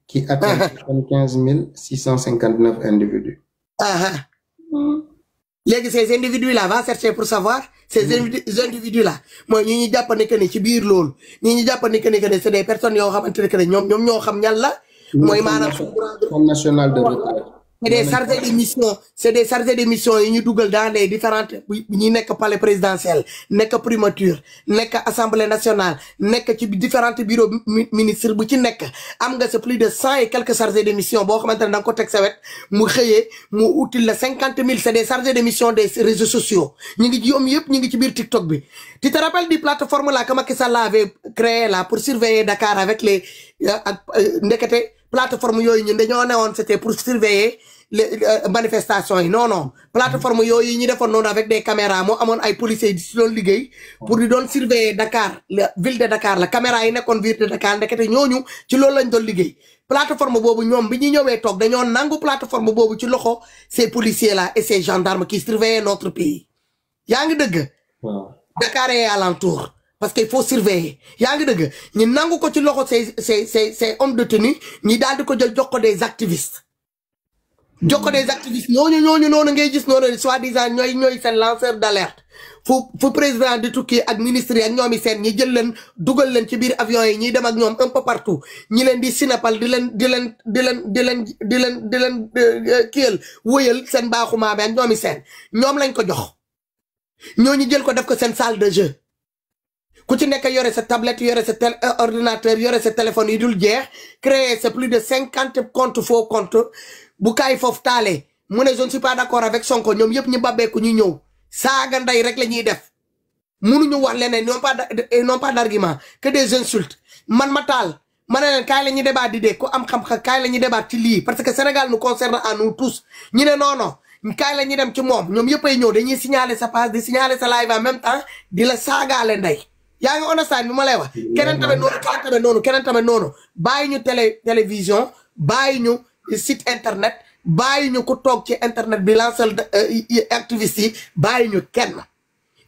qui atteint 75 659 individus. Ces individus-là va chercher pour savoir ces individus-là. Moi, ñi ñu japp ne que ne ci biir lool, ñi ñu japp ne que ne c'est des personnes yo xamantene que ñom ñoo xam ñan la. Moy manam Fonds national de retraite. C'est des chargés de mission yi ñu duggal dans les différentes ñi nekk palais présidentiel, nekk primature, nekk assemblée nationale, nekk ci différents bureaux ministres bu ci nekk am nga c'est plus de 100 et quelques chargés de mission bo xamantene dang ko tek sa wet mu xeyé mu outil la 50 000 c'est des chargés de mission des réseaux sociaux ñi ngi yom yépp ñi ngi ci biir TikTok bi. Tu te rappelles du plateforme là que Macky Sall avait créé là pour surveiller Dakar avec les ndekete plateforme yoy ñun dañoo néwon c'était pour surveiller les manifestations. Non plateforme yoy ñi defoon non avec des caméras mo amone ay policiers di doon liggéey pour di doon surveiller Dakar la ville de Dakar la caméra yi nekkoon ville de Dakar ndekete ñooñu ci loolu lañ doon liggéey plateforme bobu ñom bi ñi ñëwé tok dañoo nangu plateforme bobu ci loxo ces policiers là et ces gendarmes qui surveillaient notre pays yaa ngi dëgg Dakar et alentour parce qu'il faut surveiller yaa ngi dëgg ñi nangu ko ci loxo ces hommes de tenue ñi daal di ko jël jox ko des activistes ñooñu noonu ngay gis noonu soi-disant ñooy seen lanceur d'alerte fu président di tukki ak ministre yi ak ñoomi seen ñi jël leen dugal leen ci biir avion yi ñiy dem ak ñoom un peu partout ñi leen di sinapal di leen kiyal wëyal seen baaxumaa bi ak ñoomi seen ñoom lañ ko jox ñooñu jël ko def ko seen salle de jeu ku ci nekk yore sa tablette yore sa ordinateur yore sa téléphone yi dul jeex créer c'est plus de 50 comptes faux comptes bu kaay foofu taalee mu ne je ne suis pas d'accord avec Sonko ñoom yëpp ñu babbeeku ñu ñëw saaga nday rek la ñuy def mënuñu wax leneen non pas d'argument que des insultes man ma taal ma ne leen kaay la ñuy débat di dee ku am xam-xam kaay la ñuy débat ci lii parce que Sénégal nous concerne à nous tous ñu ne non kaay la ñuy dem ci moom ñoom yëpp ay ñëw dañuy signaler sa page di signaler sa live en même temps di la saagaale nday yaa ngi understand bi ma lay wax keneen tamit noonu bàyyi ñu télévision bàyyi ñu site internet bàyyi ñu ko toog ci internet bi lancel activistes yi bàyyi ñu kenn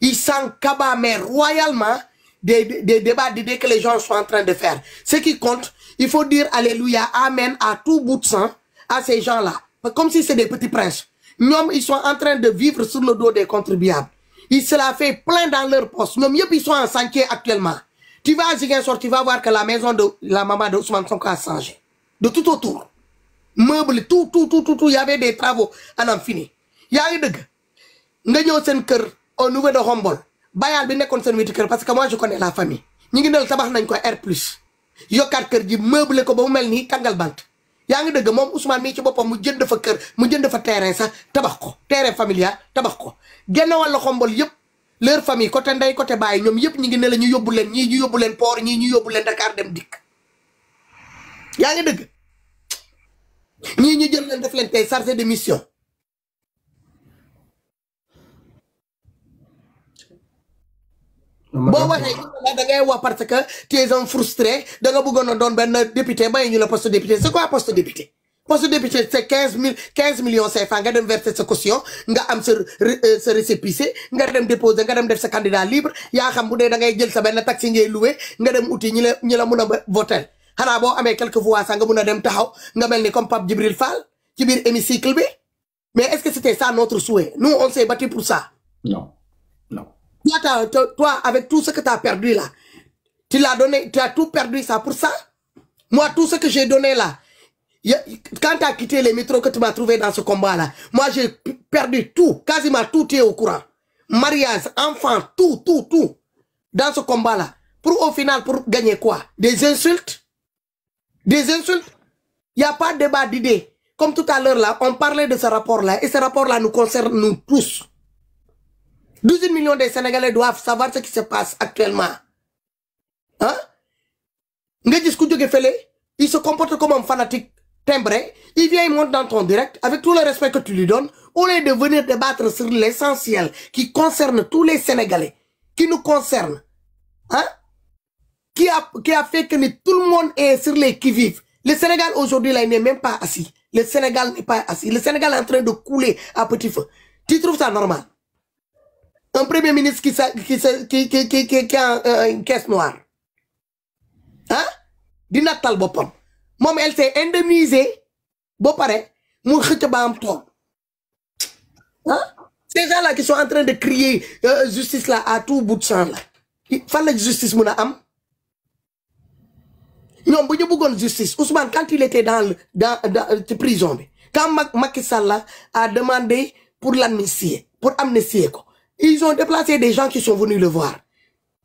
ils s'en cabamèrent royalement des débats d'idées que les gens sont en train de faire ce qui compte il faut dire alléluia amen à tout bout de sang à ces gens-là comme si c'est des petits princes ñoom ils sont en train de vivre sur le dos des contribuables ils se la fait plein dans leur poste ñoom yëpp ils sont en chantier actuellement tu vas à Ziguinchor tu vas voir que la maison de la maman de Ousmane Sonko a changé de tout autour meuble tout il y avait des travaux à n'en finir yaa ngi dëgg nga ñëw seen kër au niveau de Khombole bayal bi nekkoon seen witi kër parce que moi je connais la famille ñi ngi nel tabax nañ ko R plus yokkaat kër ji meuble ko ba mu mel nii tàngal bant yaa ngi dëgg moom Ousmane mii ci boppam mu jënd fa kër mu jënd fa terrain sax tabax ko terrain familial tabax ko genn wàllu Khombole yëpp leur famille côté ndey côté baay ñoom yëpp ñi ngi ne la ñu yóbbu leen ñii ñu yóbbu leen port ñii ñu yóbbu leen Dakar dem dikk yaa ngi dëgg ñii ñu jël leen def leen tey chargé de mission boo waxee da ngay wax parce que tu es un frustré da nga bëggoon a doon benn député may ñu la poste député c'est quoi poste député c'est 15 millions CFA nga dem verser sa caution nga am sa récépissé nga dem déposer nga dem def sa candidat libre yaa xam bu dee da ngay jël sa benn taxi ngay loué nga dem uti ñi la mun a voter xanaa boo amee quelques voix sax nga mun a dem taxaw nga mel ni comme Pape Djibril Fall ci biir hémicycle bi mais est-ce que c'était ça notre souhait nous on s'est battu pour ça non toi avec tout ce que tu as perdu là tu l'as donné tu as tout perdu ça pour ça moi tout ce que j'ai donné là quand tu as quitté les métros que tu m'as trouvé dans ce combat là moi j'ai perdu tout quasiment tout est au courant mariage enfant tout dans ce combat là pour au final pour gagner quoi des insultes il n'y a pas de débat d'idées comme tout à l'heure là on parlait de ce rapport là et ce rapport là nous concerne nous tous 12 millions de Sénégalais doivent savoir ce qui se passe actuellement hein nga gis ku jóge fële il se comporte comme un fanatique timbré il vient il monte dans ton direct avec tout le respect que tu lui donnes au lieu de venir débattre sur l'essentiel qui concerne tous les Sénégalais qui nous concerne hein qui a fait que tout le monde est sur les qui-vive. Le Sénégal aujourd'hui là il n'est même pas assis. Le Sénégal n'est pas assis. Le Sénégal est en train de couler à petit feu. Tu trouves ça normal? Un premier ministre qui a une caisse noire. Hein? Di natal bopam. moom elle s'est indemnisée ba pare mu xëcc ba am toog ah ces gens-là qui sont en train de crier justice là à tout bout de champ là fan la justice mun a am ñoom bu ñu bëggoon justice Ousmane quand il était dans prison bi quand Macky Sall a demandé pour l'amnistier pour amnistier ko ils ont déplacé des gens qui sont venus le voir.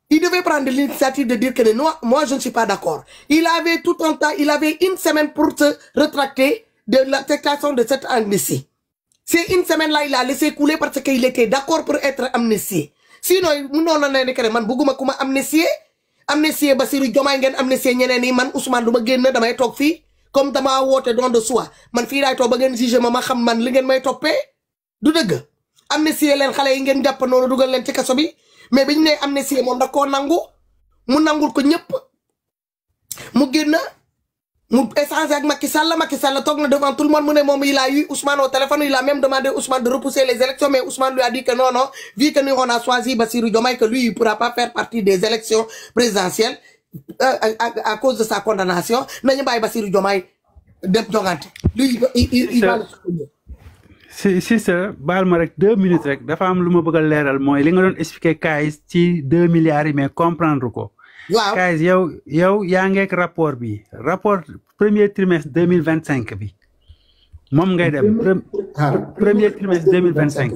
Il devait prendre l'initiative de dire que non, moi je ne suis pas d'accord. Il avait tout un temps, il avait une semaine pour se rétracter de l'acceptation de cette amnistie. C'est une semaine là, il a laissé couler parce qu'il était d'accord pour être amnistié. Sinon, non, man buguma kuma amnistié Bassirou Diomaye ngeen amnistié ñeneen yi man Ousmane duma génn damay toog fii comme dama woote don de soi man fii laay toog ba ngeen jugé ma xam man li ngeen may toppee du dëgg amnistié leen xale yi ngeen jàpp noonu dugal leen ci kaso bi mais biñ ne amnistie moom da koo nangu mu nangul ko ñëpp mu génn mu échanger ak Macky Sall toog na devant tout le monde mu ne moom il a eu Ousmane au téléphone il a même demandé Ousmane de repousser les élections mais Ousmane lui a dit que non vu que nous on a choisi Bassirou Diomaye que lui il pourra pas faire partie des élections présidentielles à cause de sa condamnation nañu bàyyi Bassirou Diomaye dem jongante lui il va si ça baal ma rek 2 minutes rek dafa am lu ma bëgg a leeral mooy li nga doon expliquer Kayz ci 2 milliards yi mais comprendre ko. waaw Kayz yow yaa ngeek rapport bi rapport premier trimestre 2025 bi moom ngay dem. premier trimestre 2025.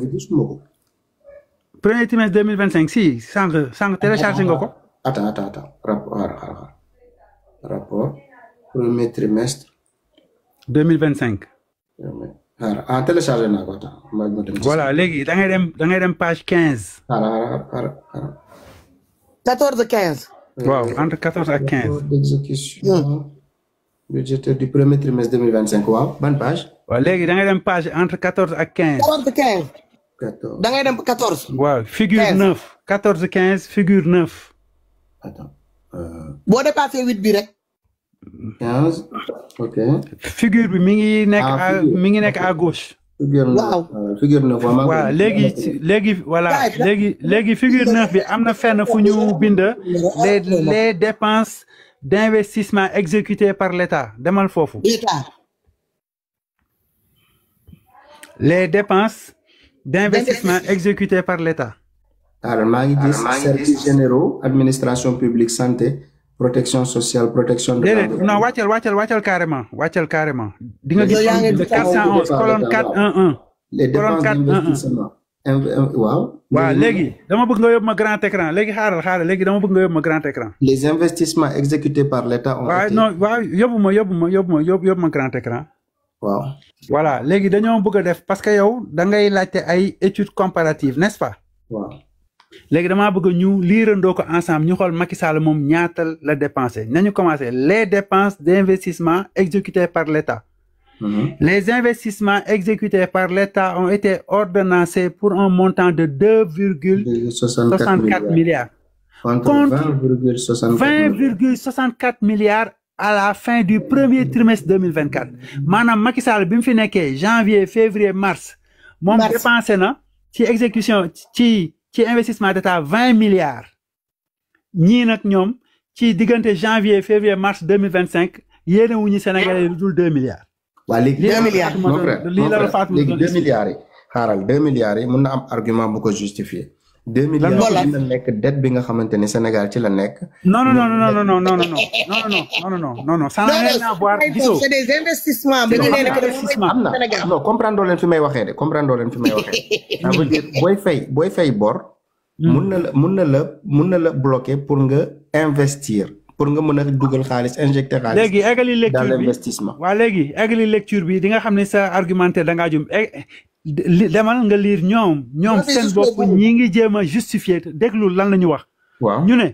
premier trimestre 2025 si sànq téléchargé nga ko. attends rapport premier trimestre. 2025. téléchargé naa ko voilà léegi da ngay dem page 15. 14 15. waaw entre 14 ak 15. d'exécution budgétaire du premier trimestre 2025 waaw ban page. waaw léegi da ngay dem page entre 14 ak 15. 14 da ngay dem 14. waaw figure 9. 14 15 figure 9. attends. boo dépassé 8 bi rek. 15 ok. figure bi mi ngi nekk à gauche. figure 9 waaw léegi voilà léegi figure 9 bi am na fenn fu ñu bind les dépenses d'investissement exécutées par l'État demal foofu. les dépenses d'investissement exécutées par l'État. alors maa ngi gis services généraux administration publique santé. protection sociale protection de. non wàccal carrément. di nga gis 411 colonne 411. les dépenses d'investissement. waaw. léegi dama bëgg nga yóbbu ma grand écran léegi xaaral léegi dama bëgg nga yóbbu ma grand écran. les investissements exécutés par l'État ont été. yóbbu ma grand écran. waaw. voilà léegi dañoo bëgg a def parce que yow da ngay laajte ay études comparatives n'est-ce pas. waaw. léegi damaa bëgg ñu liirandoo ko ensemble ñu xool Macky Sall moom ñaatal la dépensé nañu commencé les dépenses d'investissement exécutées par l'État. Les investissements exécutés par l'État ont été ordonnancés pour un montant de 2,64 milliards. Contre 20,64 milliards à la fin du premier trimestre 2024. maanaam Macky Sall bi mu fi nekkee janvier février mars. moom dépensé na ci exécution ci investissement d'État 20 milliards. ñii nag ñoom ci diggante janvier février mars 2025 yéene wuñu Sénégalais lu dul 2 milliards. waa léegi 2 milliards mon frère léegi 2 milliards yi xaaral 2 milliards yi mën na am argument bu ko justifier. 2 milliards yi dina nekk dette bi nga xamante ni Sénégal ci la nekk. non ça n'a rien à voir gisoo. c'est des investissements. am na non comprendre leen fi may waxee de comprendre leen fi may waxee. ça veut dire booy fay bor. mun na la bloquer pour nga investir. pour nga mën a dugal xaalis injecter xaalis. léegi eggali lecture bi dans l'investissement. waaw léegi eggali lecture bi di nga xam ne sa argumentaire da ngaa jum demal nga lire ñoom seen bopp ñi ngi jéem a justifier déglu lan la ñu wax. waaw ñu ne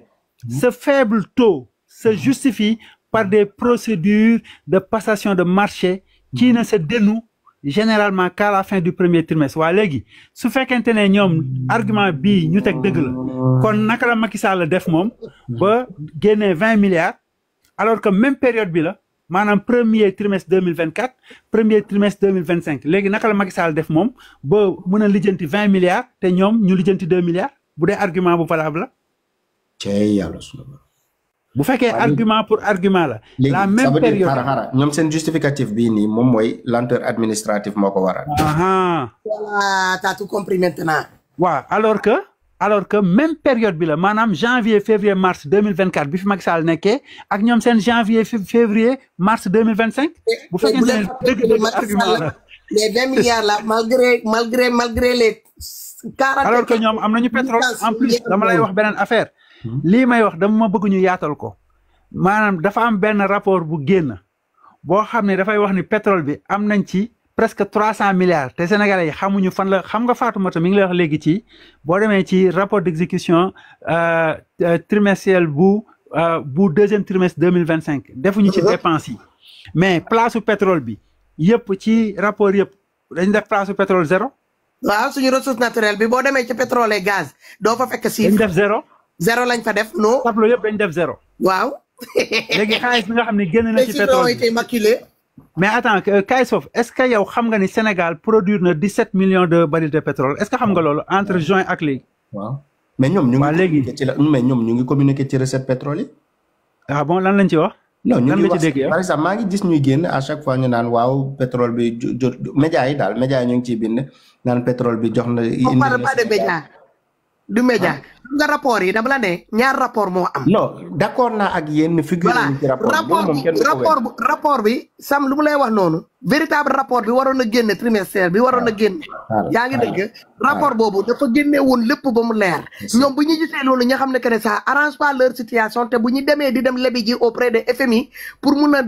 ce faible taux se justifie par des procédures de passation de marché qui ne se dénouent généralement qu'à la fin du premier trimestre. waa léegi su fekkente ne ñoom argument bii ñu teg dëgg la kon naka la Macky Sall def moom ba génnee 20 milliards alors que même période bi la maanaam premier trimestre 2024 premier trimestre 2025 léegi naka la Macky Sall def moom ba mën a lijjanti 20 milliards te ñoom ñu lijjanti 2 milliards bu dee argument bu valable la. cey yàlla sunu bu fekkee argument pour argument la. la même période xara ñoom seen justificatif bii nii moom mooy lenteur administrative moo ko waral. voilà t'as tout compris maintenant. waaw alors que même période bi la maanaam janvier février mars 2024 bi fi Macky Sall nekkee ak ñoom seen janvier février mars 2025. bu fekkee ne dëgg argument la. les 20 milliards là malgré les. 40 alors que ñoom am nañu pétrole en plus dama lay wax beneen affaire. lii may wax dama bëgg ñu yaatal ko maanaam dafa am benn rapport bu génn boo xam ne dafay wax ni pétrole bi am nañ ci presque 300 milliards te sénégalais yi xamuñu fan la xam nga Fatoumata mi ngi lay wax léegi ci boo demee ci rapport d'exécution trimestriel bu deuxième trimestre 2025 defuñu ci dépenses yi mais place su pétrole bi yëpp ci rapport yëpp dañ def place su pétrole zéro. waaw suñu ressource naturelle bi boo demee ci pétrole et gaz doo fa fekk chiffre. dañ def zéro lañ fa def non. tableau yëpp dañ def zéro. waaw. léegi xaalis bi nga xam ne génn na ci pétrole les chiffres ont été maculés. mais attends Kaysof est-ce que yow xam nga ni Sénégal produire na 17 millions de barils de pétrole est-ce que xam nga loolu entre juin ak léegi. waaw mais ñoom ñu ngi communiquer ci recette pétrole yi. ah bon lan lañ ci wax. non ñu ngi wax par exemple maa ngi gis ñuy génn à chaque fois ñu naan waaw pétrole bi jot média yi ñu ngi ciy bind naan pétrole bi jox na. on parle pas de média du média. nga rapport yi dama la ne ñaar rapport moo am. non d'accord naa ak yéen figure ci rapport bi sam lu mu lay wax noonu véritable rapport bi waroon a génne trimestriel bi waroon a génne. yaa ngi dégg rapport boobu dafa génne woon lépp ba mu leer. ñoom bu ñu gisee loolu ñu xam ne que ne ça arrange pas leur situation te bu ñu demee di dem lebi ji auprès de FMI pour mun a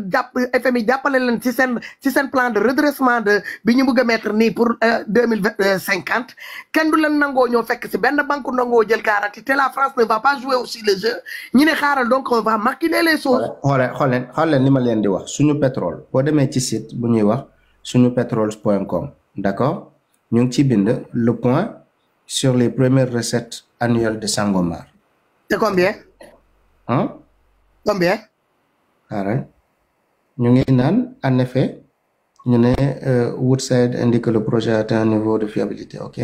FMI jàppale leen ci seen plan de redressement bi ñu bëgg a mettre nii pour 2050 kenn du leen nangoo ñoo fekk si benn banque nangoo jël garantie te la France ne va pas jouer aussi le jeu ñu ne xaaral donc on va maquiller les choses. xool leen li ma leen di wax suñu pétrole boo demee ci site bu ñuy wax suñupetrole.com d'accord ñu ngi ci bind le point sur les premières recettes annuelles de Sangomar. c'est combien. Combien. xaaral ñu ngi naan en effet ñu ne Woodside indique que le projet atteint un niveau de fiabilité ok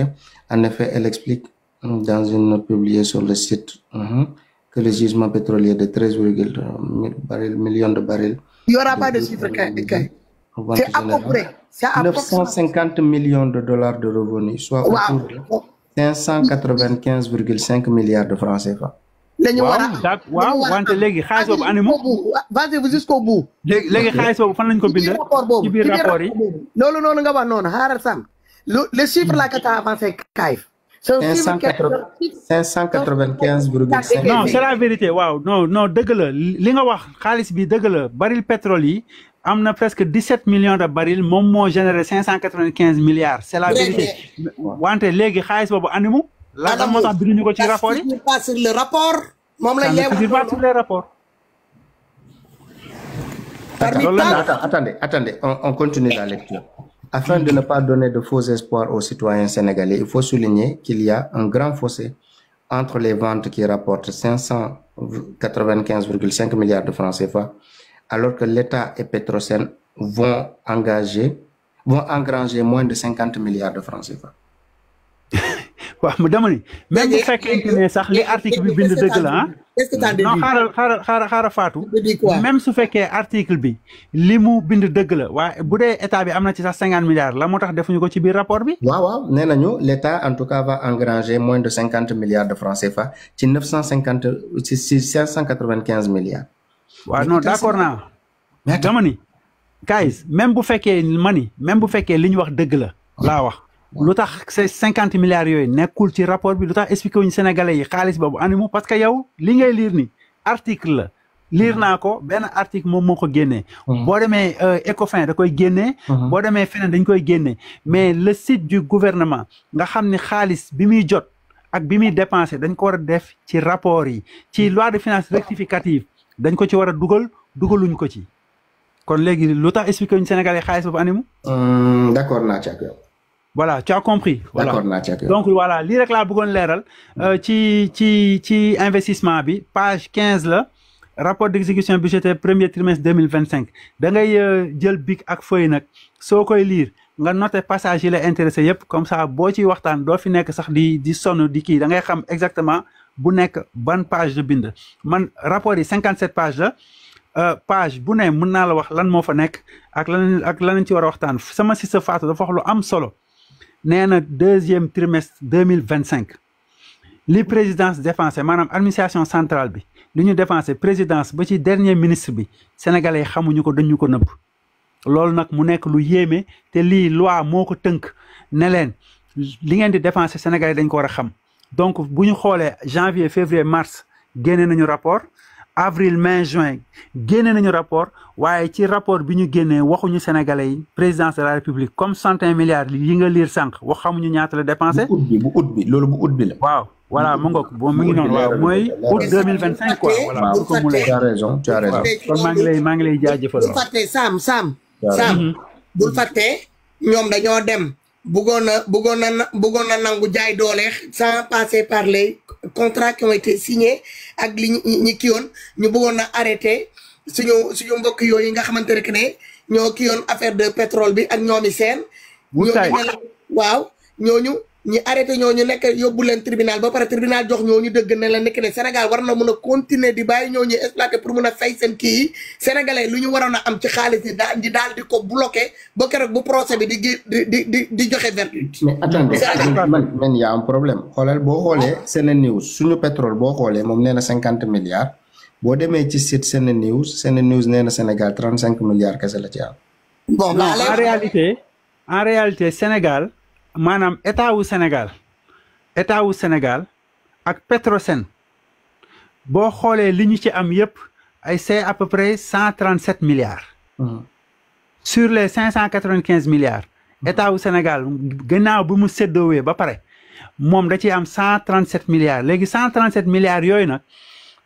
en effet elle explique dans une note publiée sur le site que le gisement pétrolier de 13,1 millions de barils. Il n'y aura pas de chiffre kay. C'est à peu près. 950 millions de dollars de revenus, soit autour de 595,5 milliards de francs CFA. waaw wante léegi xaalis boobu animu. Vas-y jusqu'au bout. léegi xaalis boobu fan lañ ko bind. ci biir rapport yi. loolu noonu nga wax noonu xaaral Sam. le chiffre là que tu as avancé Kayf. 595,5. non c'est la vérité waaw non dëgg la li nga wax xaalis bi dëgg la baril pétrole yi am na presque 17 millions de barils moom moo généré 595 milliards c'est la vérité wante léegi xaalis boobu animu la moo tax binduñu ko ci rapport yi pas sur le rapport moom lañ lay wax sur les rapports. Attendez, on continue la lecture. Afin de ne pas donner de faux espoirs aux citoyens sénégalais, il faut souligner qu'il y a un grand fossé entre les ventes qui rapportent 595,5 milliards de francs CFA, alors que l'État et Petrosen vont engranger moins de 50 milliards de francs CFA. waaw ma dama ni même bu fekkente ne sax li article bi bind dëgg la non xaaral Fatou même su fekkee article bi li mu bind dëgg la waaye bu dee état bi am na ci sax 50 milliards la moo tax defuñu ko ci biir rapport bi. waaw nee nañu l'État en tout cas va engranger moins de 50 milliards de francs CFA ci 595 milliards. waaw non d'accord naa dama ni guys même bu fekkee même bu fekkee li ñu wax dëgg la laa wax. lu tax ces 50 milliards yooyu nekkul ci rapport bi lu tax expliqué wuñu sénégalais yi xaalis boobu animu parce que yow li ngay lire ni article la lire naa ko benn article moom moo ko génnee boo demee Ecofin da koy génnee boo demee feneen dañ koy génnee mais le site du gouvernement nga xam ni xaalis bi muy jot ak bi muy dépensé dañ ko war a def ci rapport yi ci loi de finances rectificative dañ ko ci war a dugaluñ ko ci kon léegi lu tax expliqué wuñu sénégalais yi xaalis boobu animu d'accord naa ci ak yow. Voilà, tu as compris. Voilà. Donc voilà, lii rek laa bëggoon leeral ci investissement bi page 15 la rapport d'exécution budgétaire premier trimestre 2025 da ngay jël bic ak feuille nag soo koy lire nga noter passage yi la intéressé yëpp comme ça boo ciy waxtaan doo fi nekk sax di sonn di kii da ngay xam exactement bu nekk ban page de bind man rapport yi 57 pages la page bu ne mën naa la wax lan moo fa nekk ak lan ci war a waxtaan sama sister Fatou dafa wax lu am solo nee na deuxième trimestre 2025 li présidence dépensé maanaam administration centrale bi li ñu dépensé présidence ba ci dernier ministre bi sénégalais xamuñu ko dañu ko nëbb loolu nag mu nekk lu yéeme te lii loi moo ko tënk ne leen li ngeen di dépensé sénégalais dañ ko war a xam donc bu ñu xoolee janvier février mars génne nañu rapport avril mai juin génne nañu rapport waaye ci rapport bi ñu génnee waxuñu sénégalais yi présidence de la république comme 61 milliards yi nga liir sànq wax xamuñu ñaata la dépensé. bu ut bi loolu bu ut bi la. waaw voilà mu ngoog mu ngi noonu waaw mooy août 2025 quoi voilà pour que mu lay. tu as raison tu as raison. kon maa ngi lay jaajëfal. bul fàtte Sam bul fàtte ñoom dañoo dem bëggoon na nangu jaay doole sans passer par les contrats qui ont été signés ak li ñi kii yoon ñu bëggoon na arrêté suñu mbokk yooyu nga xamante ne ñoo kii yoon affaire de pétrole bi ak ñoomi seen. waaw ñooñu ñi arrêté ñooñu nekk yóbbu leen tribunal ba pare tribunal jox ñooñu dëgg ne la nekk ne Sénégal war na mun a continuer di bàyyi ñooñu exploité pour mun a fay seen kii yi sénégalais lu ñu waroon a am ci xaalis yi daal di ko bloqué ba keroog bu procès bi di joxe verdict. mais attendez man y a un problème xoolal boo xoolee SeneNews suñu pétrole boo xoolee moom nee na 50 milliards boo demee ci site SeneNews nee na Sénégal 35 milliards kese la ci am. bon en réalité Sénégal. maanaam état wu Sénégal ak Petrosen boo xoolee li ñu ci am yëpp ay c'est à peu près 137 milliards. Sur les 595 milliards. état wu Sénégal gannaaw bi mu séddoowee ba pare moom da ciy am 137 milliards léegi 137 milliards yooyu nag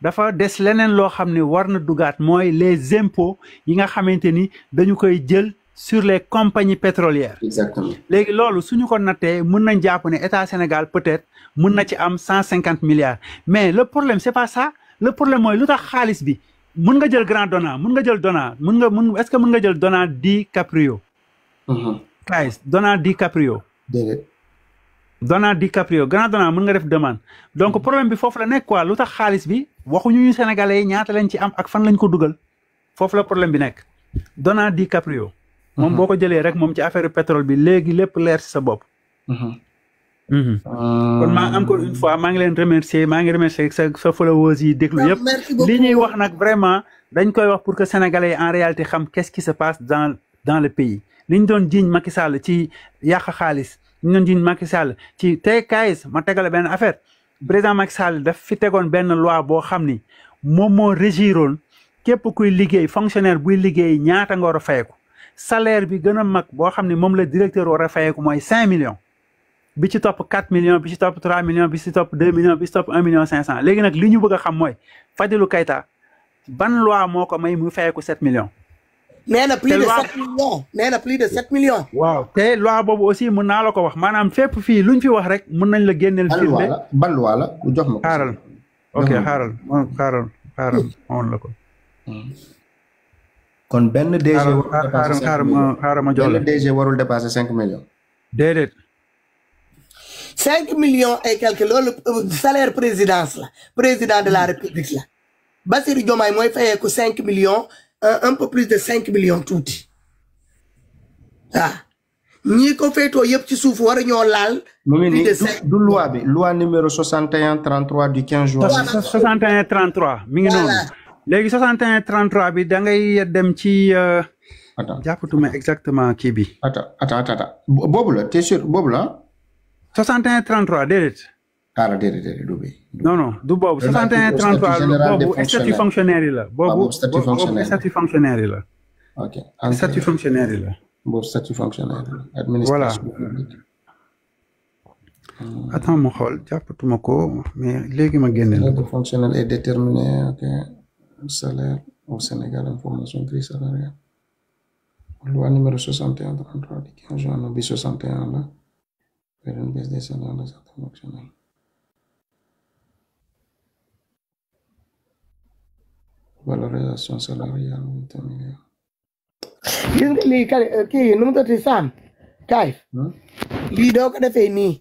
dafa des leneen loo xam ne war na dugaat mooy les impôts yi nga xamante ni dañu koy jël. Sur les compagnies pétrolières. Exactement. léegi loolu suñu ko nattee mën nañ jàpp ne état Sénégal peut-être mën na ci am 150 milliards mais le problème c'est pas ça le problème mooy lu tax xaalis bi mën nga jël grand Dona est-ce que mën nga jël Dona DiCaprio. Guys Dona DiCaprio. déedéet. Dona DiCaprio grand Dona mën nga def demande donc problème bi foofu la nekk quoi lu tax xaalis bi waxuñu ñu sénégalais yi ñaata lañ ci am ak fan lañ ko dugal foofu la problème bi nekk Dona DiCaprio. moom boo ko jëlee rek moom ci affaire pétrole bi léegi lépp leer ci sa bopp. kon encore une fois maa ngi leen remercier maa ngi remercier sa followers yi déglu yëpp. li ñuy wax nag vraiment dañ koy wax pour que sénégalais yi en réalité xam qu'est-ce qui se passe dans le pays. li ñu doon jiiñ Macky Sall ci yàq xaalis li ñu doon jiiñ Macky Sall ci tey kaayis ma tegale benn affaire président Macky Sall daf fi tegoon benn loi boo xam ni moom moo régiroon képp kuy liggéey fonctionnaire buy liggéey ñaata nga war a fayeku salaire bi gën a mag boo xam ne moom la directeur war a fayeeku mooy 5 millions bi ci topp 4 millions bi ci topp 3 millions bi ci topp 2 millions bi ci topp 1 million 500 léegi nag li ñu bëgg a xam mooy Fadilou Keita ban loi moo ko may muy fayeeku 7 millions. nee na plus de 7 millions. waaw te loi boobu aussi mën naa la ko wax maanaam fépp fii luñ fi wax rek mën nañ la génneel. firnde ban loi la jox ma ko. xaaral ok xaaral on la ko. kon benn DG warul dépasser 5 millions. déedéet. 5 millions et quelque loolu salaire présidence la président de la république la Bassirou Diomaye mooy fayeeku 5 millions un peu plus de 5 millions tuuti ñii ko féetoo yëpp ci suuf war a ñoo laal. mu ngi nii du loi bi loi numéro 6133 du 15 juin. 6133 mi ngi noonu. léegi 6133 bi da ngay dem ci. jàppatuma exactement kii bi. attends boobu la t'es sûr boobu la. 6133 déedéet. déedéet du bi. non du boobu 6133 boobu statut fonctionnaire yi la. boobu statut fonctionnaire yi la. ok statut fonctionnaire yi la. boobu statut fonctionnaire yi la. administration publique. attends ma xool jàppatuma ko mais léegi ma génne la. Le fonctionnel est déterminé ok salaire au Sénégal information grille salariale. Loi numéro 6133 du 15 juin bi 61 la. Faire une baisse des salaires de certains fonctionnaires. Valorisation salariale déterminée. gis nga lii kii nu mu tëddee Sam kaay. lii doo ko defee nii.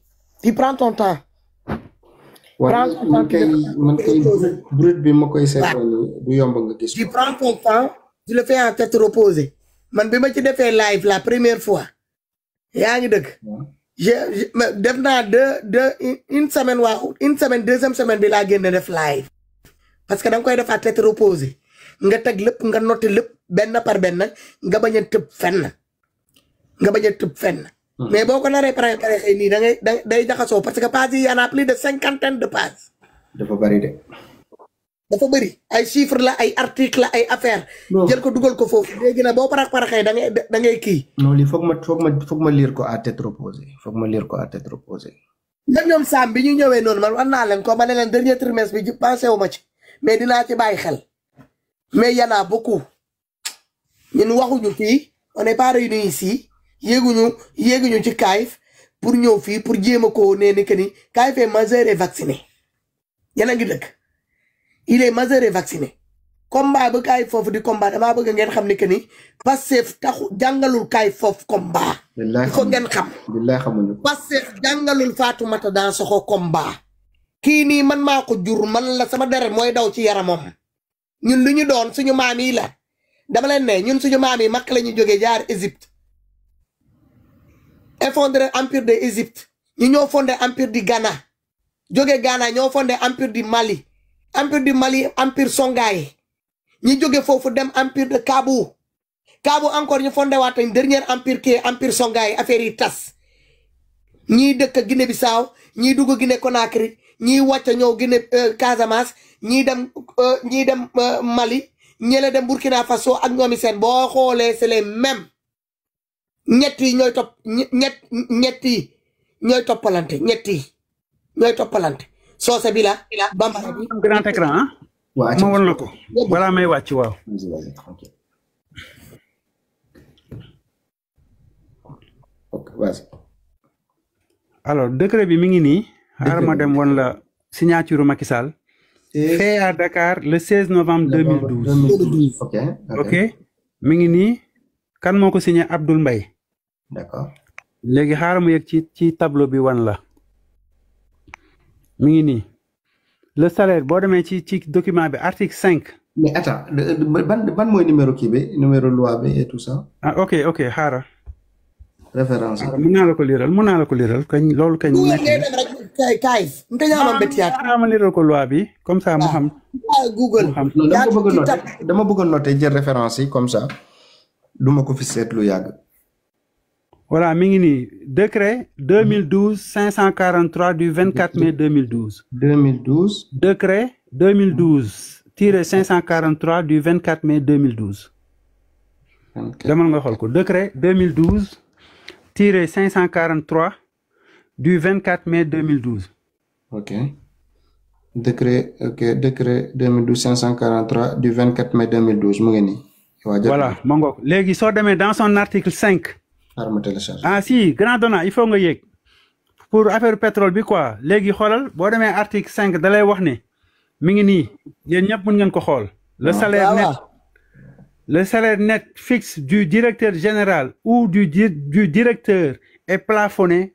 tu prends ton temps. waaye man kay brut bi ma koy seetal du yomb nga gis. tu prends ton temps tu le fais en tête reposée man bi ma ci defee live la première fois yaa ngi dëgg. def naa une semaine deuxième semaine bi laa génn def live parce que da nga koy def à tête reposée nga teg lépp nga noté lépp benn par benn nga bañ a tëb fenn mais boo ko naree pare xëy nii day jaxasoo parce que pages yi y en a plus de 50 de pages. dafa bari de. dafa bëri ay chiffres la ay articles la ay affaires. jël ko dugal ko foofu léegi nag boo paraxee da ngay kii. non lii foog ma lire ko à tête reposée foog ma lire ko à tête reposée. même ñoom Sam bi ñu ñëwee noonu man wax naa leen ko ma ne leen dernier trimestre bi pensé wu ma ci mais dinaa ci bàyyi xel mais y en a beaucoup ñun waxuñu fii on n'est pas réunis ici yéeguñu ci Kayif pour ñëw fii pour jéem a koo nee ni que ni Kayif est majeur et vacciné yéen a ngi dëgg. il est majeur et vacciné combat ba Kayif foofu di combat damaa bëgg ngeen xam ni que ni Pastef taxu jàngalul Kayif foofu combat. il faut ngeen xam. billaay xamuñu. Pastef jàngalul Fatoumata Dansoxo combat. kii nii man maa ko jur man la sama deret mooy daw ci yaramam ñun lu ñu doon suñu maam yi la dama leen ne ñun suñu maam yi makk la ñu jógee jaar Égypte effondré empire de Égypte ñu ñoo fondé empire du Ghana jógee Ghana ñoo fondé empire du Mali. empire du Mali empire Songhai ñi jóge foofu dem empire de Kabou encore ñu fondé waat un dernier empire qui est empire Songhai affaire yi tas ñii dëkk Guinée Bissau ñii dugg Guinée Conakry ñii wàcc ñëw Guinée Casamance ñii dem Mali ñële dem Burkina Faso ak ñoomi seen boo xoolee c'est les mêmes ñett yi ñooy topp ñooy toppalante soose bi la bambara bi grand écran ah. waaw ma won la ko balaa may wàcc waaw. alors décret bi mi ngi nii. xaaral ma dem won la signature Macky Sall. fait à Dakar le 16 novembre 2012. ok mi ngi nii kan moo ko signé Abdoul Mbaye. d'accord léegi xaaral ma yegg ci tableau bi wan la. mi ngi nii le salaire boo demee ci document bi article 5. mais attends ban mooy numéro kii bi numéro loi bi et tout ça. ah ok xaaral. référence mën naa la ko liiral kañ loolu kañ. Kayif ma liiral ko loi bi comme ça mu xam. Google dama bëgg a noter jël référence yi comme ça du ma ko fi seet lu yàgg. voilà mi ngi nii décret 2012 543 du 24 mai 2012. 2012. décret 2012-543 du 24 mai 2012. demal nga xool ko décret 2012-543 du 24 mai 2012. ok décret 2012-543 du 24 mai 2012 mu ngi nii. voilà ma ngoog léegi soo demee dans son article 5. ah si grand donna il faut nga yéeg pour affaire pétrole bi quoi léegi xoolal boo demee article 5 da lay wax ne mi ngi nii yéen ñëpp mën ngeen ko xool. le salaire net fixe du directeur général ou du directeur est plafonné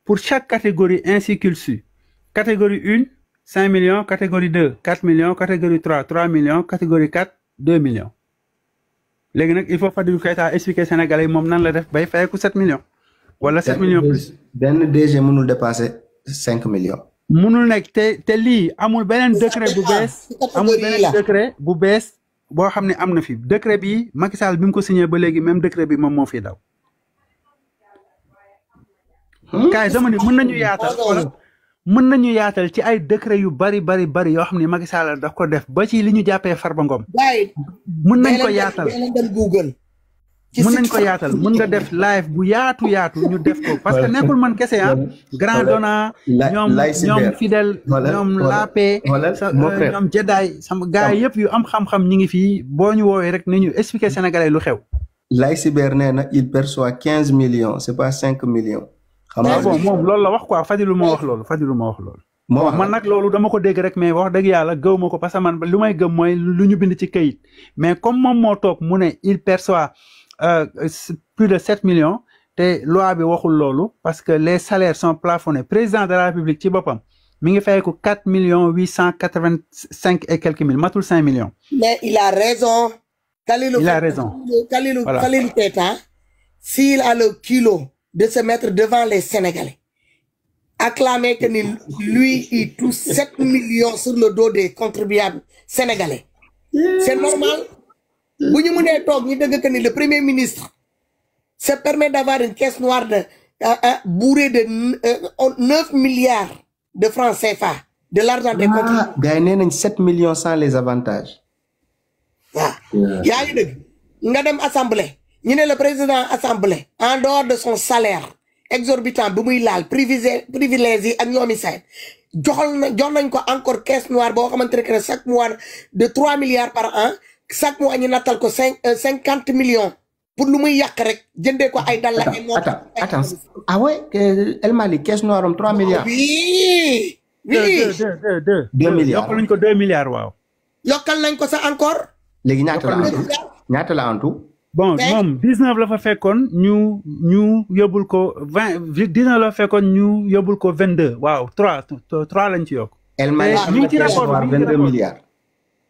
pour chaque catégorie ainsi qu'il suit. catégorie 1 5 millions, catégorie 2 4 millions, catégorie 3 3 millions, catégorie 4 2 millions. léegi nag il faut Fadilou Keita expliquer Sénégalais yi moom nan la def bay fayeku 7 millions. wala 7 millions plus. benn DG mënul dépasser 5 millions. mënul nekk te lii amul beneen décret bu bees. amul beneen décret bu bees boo xam ne am na fi décret bi Macky Sall bi mu ko signé ba léegi même décret bi moom moo fi daw. kaay dama ni mën nañu yaatal wala mën nañu yaatal ci ay décret yu bari yoo xam ne Macky Sall daf ko def ba ci li ñu jàppee Farba Ngom. mën nañ ko yaatal mën nañ ko yaatal mën nga def live bu yaatu ñu def ko parce que nekkul man kese grand donna ñoom fidèle ñoom lape ñoom jedaay sama gars yëpp yu am xam-xam ñi ngi fii boo ñu woowee rek ni ñu expliquer Sénégalais lu xew. Laye Cyber nee na il perçoit 15 millions c'est pas 5 millions. xam nga bon moom loolu la wax quoi Fadilou moo wax loolu man nag loolu dama ko dégg rek mais wax dëgg yàlla gëw ma ko parce que man lu may gëm mooy lu ñu bind ci kayit mais comme moom moo toog mu ne il perçoit plus de 7 millions te loi bi waxul loolu parce que les salaires sont plafonnés président de la République ci boppam mi ngi fay ko 4 885 et quelques mille matul 5 millions. Mais il a raison. Il a raison. Khalilou Keita, s'il a le culot de se mettre devant les Sénégalais, acclamer que lui, il touche 7 millions sur le dos des contribuables sénégalais. C'est normal. Le Premier ministre se permet d'avoir une caisse noire bourrée de 9 milliards de francs CFA, de l'argent des contribuables. Gagner 7 millions sans les avantages. Il y a une assemblée. Le président assemblée, en dehors de son salaire exorbitant, privilégié ak ñoomi say jox nañ ko encore caisse noire boo xamante ne chaque mois de 3 milliards par an, chaque mois ñu nattal ko 50 millions pour lu muy yàq rek jëndee ko ay dal la ay attends ah ouais El Malick caisse noire 3 milliards. Oui 2 milliards yokkal nañ ko 2 milliards waaw. yokkal nañ ko sa encore. léegi ñaata la en tout. Bon, moom 19 la fa fekkoon ñu yóbbul ko 19 la fa fekkoon ñu yóbbul ko 22 waaw 3 lañ ci yokk. El Malick mi ngi ci rapport bi 22 milliards.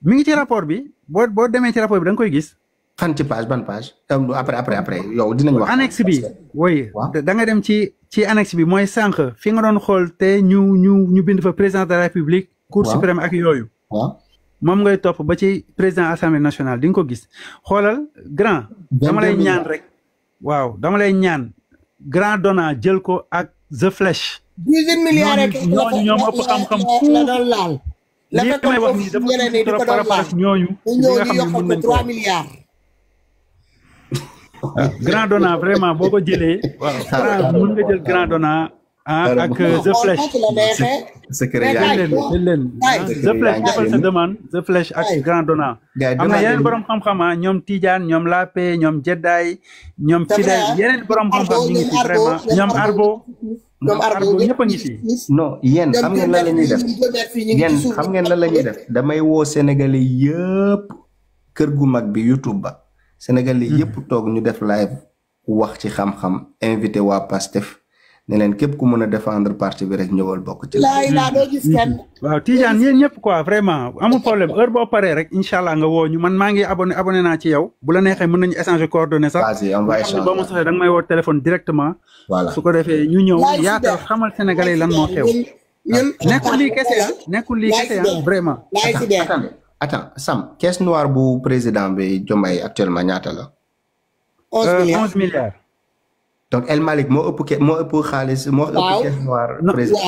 mi ngi ci rapport bi boo demee ci rapport bi da nga koy gis. fan ci page ban page. après yow dinañ wax. annexe bi oui da nga dem ci annexe bi mooy sànq fi nga doon xool te ñu bind fa président de la république. cour suprême ak yooyu. waaw. moom ngay topp ba ci président assemblée nationale di nga ko gis xoolal grand. dama lay ñaan rek. waaw dama lay ñaan grand donna jël ko ak The Flash. 18 milliards rek ñoom ëpp xam-xam la doon laal. la fekk may wax nii dafa trop par rapport ak ñooñu. ñi nga xam ne mën nañ ko 3 milliards. grand donna vraiment boo ko jëlee. waaw mën nga jël grand donna. ak The Flash. secret leen The Flash defal sa demande The Flash ak grand donna. am na yeneen borom xam-xam ñoom Tidiane ñoom Lappé ñoom Jeddaay ñoom Fidèle yeneen borom xam-xam ñu ngi fi vraiment ñoom Arbo. ñëpp a ngi fi. non yéen xam ngeen lan la ñuy def yéen xam ngeen lan la ñuy def damay woo Sénégalais yëpp kër gu mag bi YouTube ba Sénégalais yëpp toog ñu def live wax ci xam-xam invité waa Pastef ne leen képp ku mën a défendre parti bi rek ñëwal bokk ci. doo gis kenn. waaw Tidiane yéen ñëpp quoi vraiment amul problème heure boo paree rek incha allah nga woo ñu man maa ngi abonné naa ci yow bu la neexee mën nañu échanger coordonnées sax. vas-y on va échanger ba ma soxlee da nga may woo téléphone directement. voilà su ko defee ñu ñëw yaatal xamal Sénégalais yi lan moo xew. nekkul lii kese vraiment. attends Sam caisse noire bu président bi Diomaye actuellement ñaata la. 11 milliards. donc El Malick moo ëpp xaalis moo ëpp caisse noire président.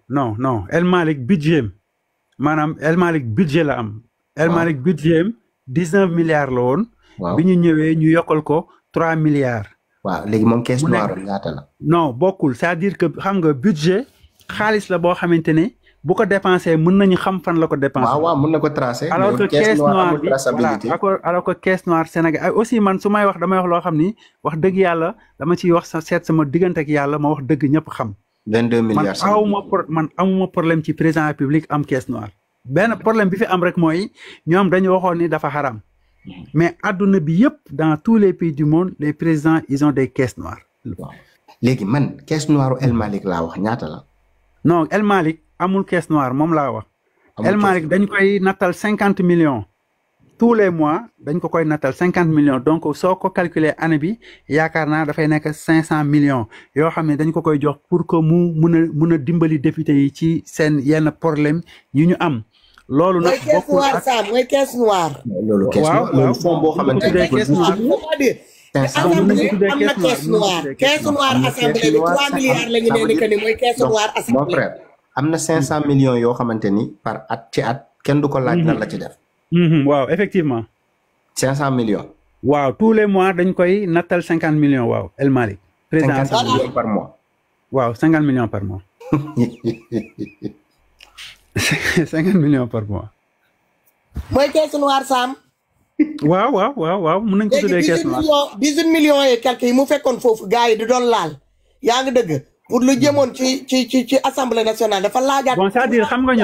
non El Malick budget maanaam El Malick budget la am. El Malick budget 19 milliards la woon. bi ñu ñëwee ñu yokkal ko 3 milliards. waaw léegi moom caisse noire ñaata la. non bokkul c'est-à-dire que xam nga budget xaalis la boo xamante ne bu ko dépensé mën nañu xam fan la ko dépensé. waaw mën na ko tracé. alors que caisse noire bi alors que caisse noire Sénégal aussi man su may wax damay wax loo xam ni wax dëgg yàlla dama ciy wax seet sama diggante ak yàlla ma wax dëgg ñëpp xam. 22 milliards man amuma problème ci président République am caisse noire. benn problème bi fi am rek mooy ñoom dañu waxoon ni dafa xaram mais adduna bi yëpp dans tous les pays du monde les présidents ils ont des caisses noires. léegi man caisse noire El Malick laa wax ñaata la. non El Malick amul caisse noire moom laa wax. El Malick dañ koy nattal 50 millions. tous les mois dañ ko koy nattal 50 millions donc soo ko calculer année bi yaakaar naa dafay nekk 500 millions yoo xam ne dañ ko koy jox pour que mu mun a dimbali député yi ci seen yenn problème yi ñu am. loolu nag bokkul ak mooy caisse noire. loolu caisse noire loolu fond boo xamante ne caisse noire. assemblée am na caisse noire. caisse noire assemblée bi 3 milliards la ñu ne que ni mooy caisse noire assemblée. mon frère am na 500 millions yoo xamante ni par at ci at kenn du ko laaj lan la ci def. waaw effectivement. 500 millions. waaw tous les mois dañ koy nattal 50 millions waaw El Malick. président 50 millions par mois. waaw 50 millions par mois. 50 millions par mois. mooy caisse noire Sam. waaw mën nañ ko tuddee caisse noire. 18 millions et quelques yi mu fekkoon foofu gars yi di doon laal yaa ngi dëgg pour lu jëmoon ci assemblée nationale dafa laajaat. bon c'est-à-dire xam nga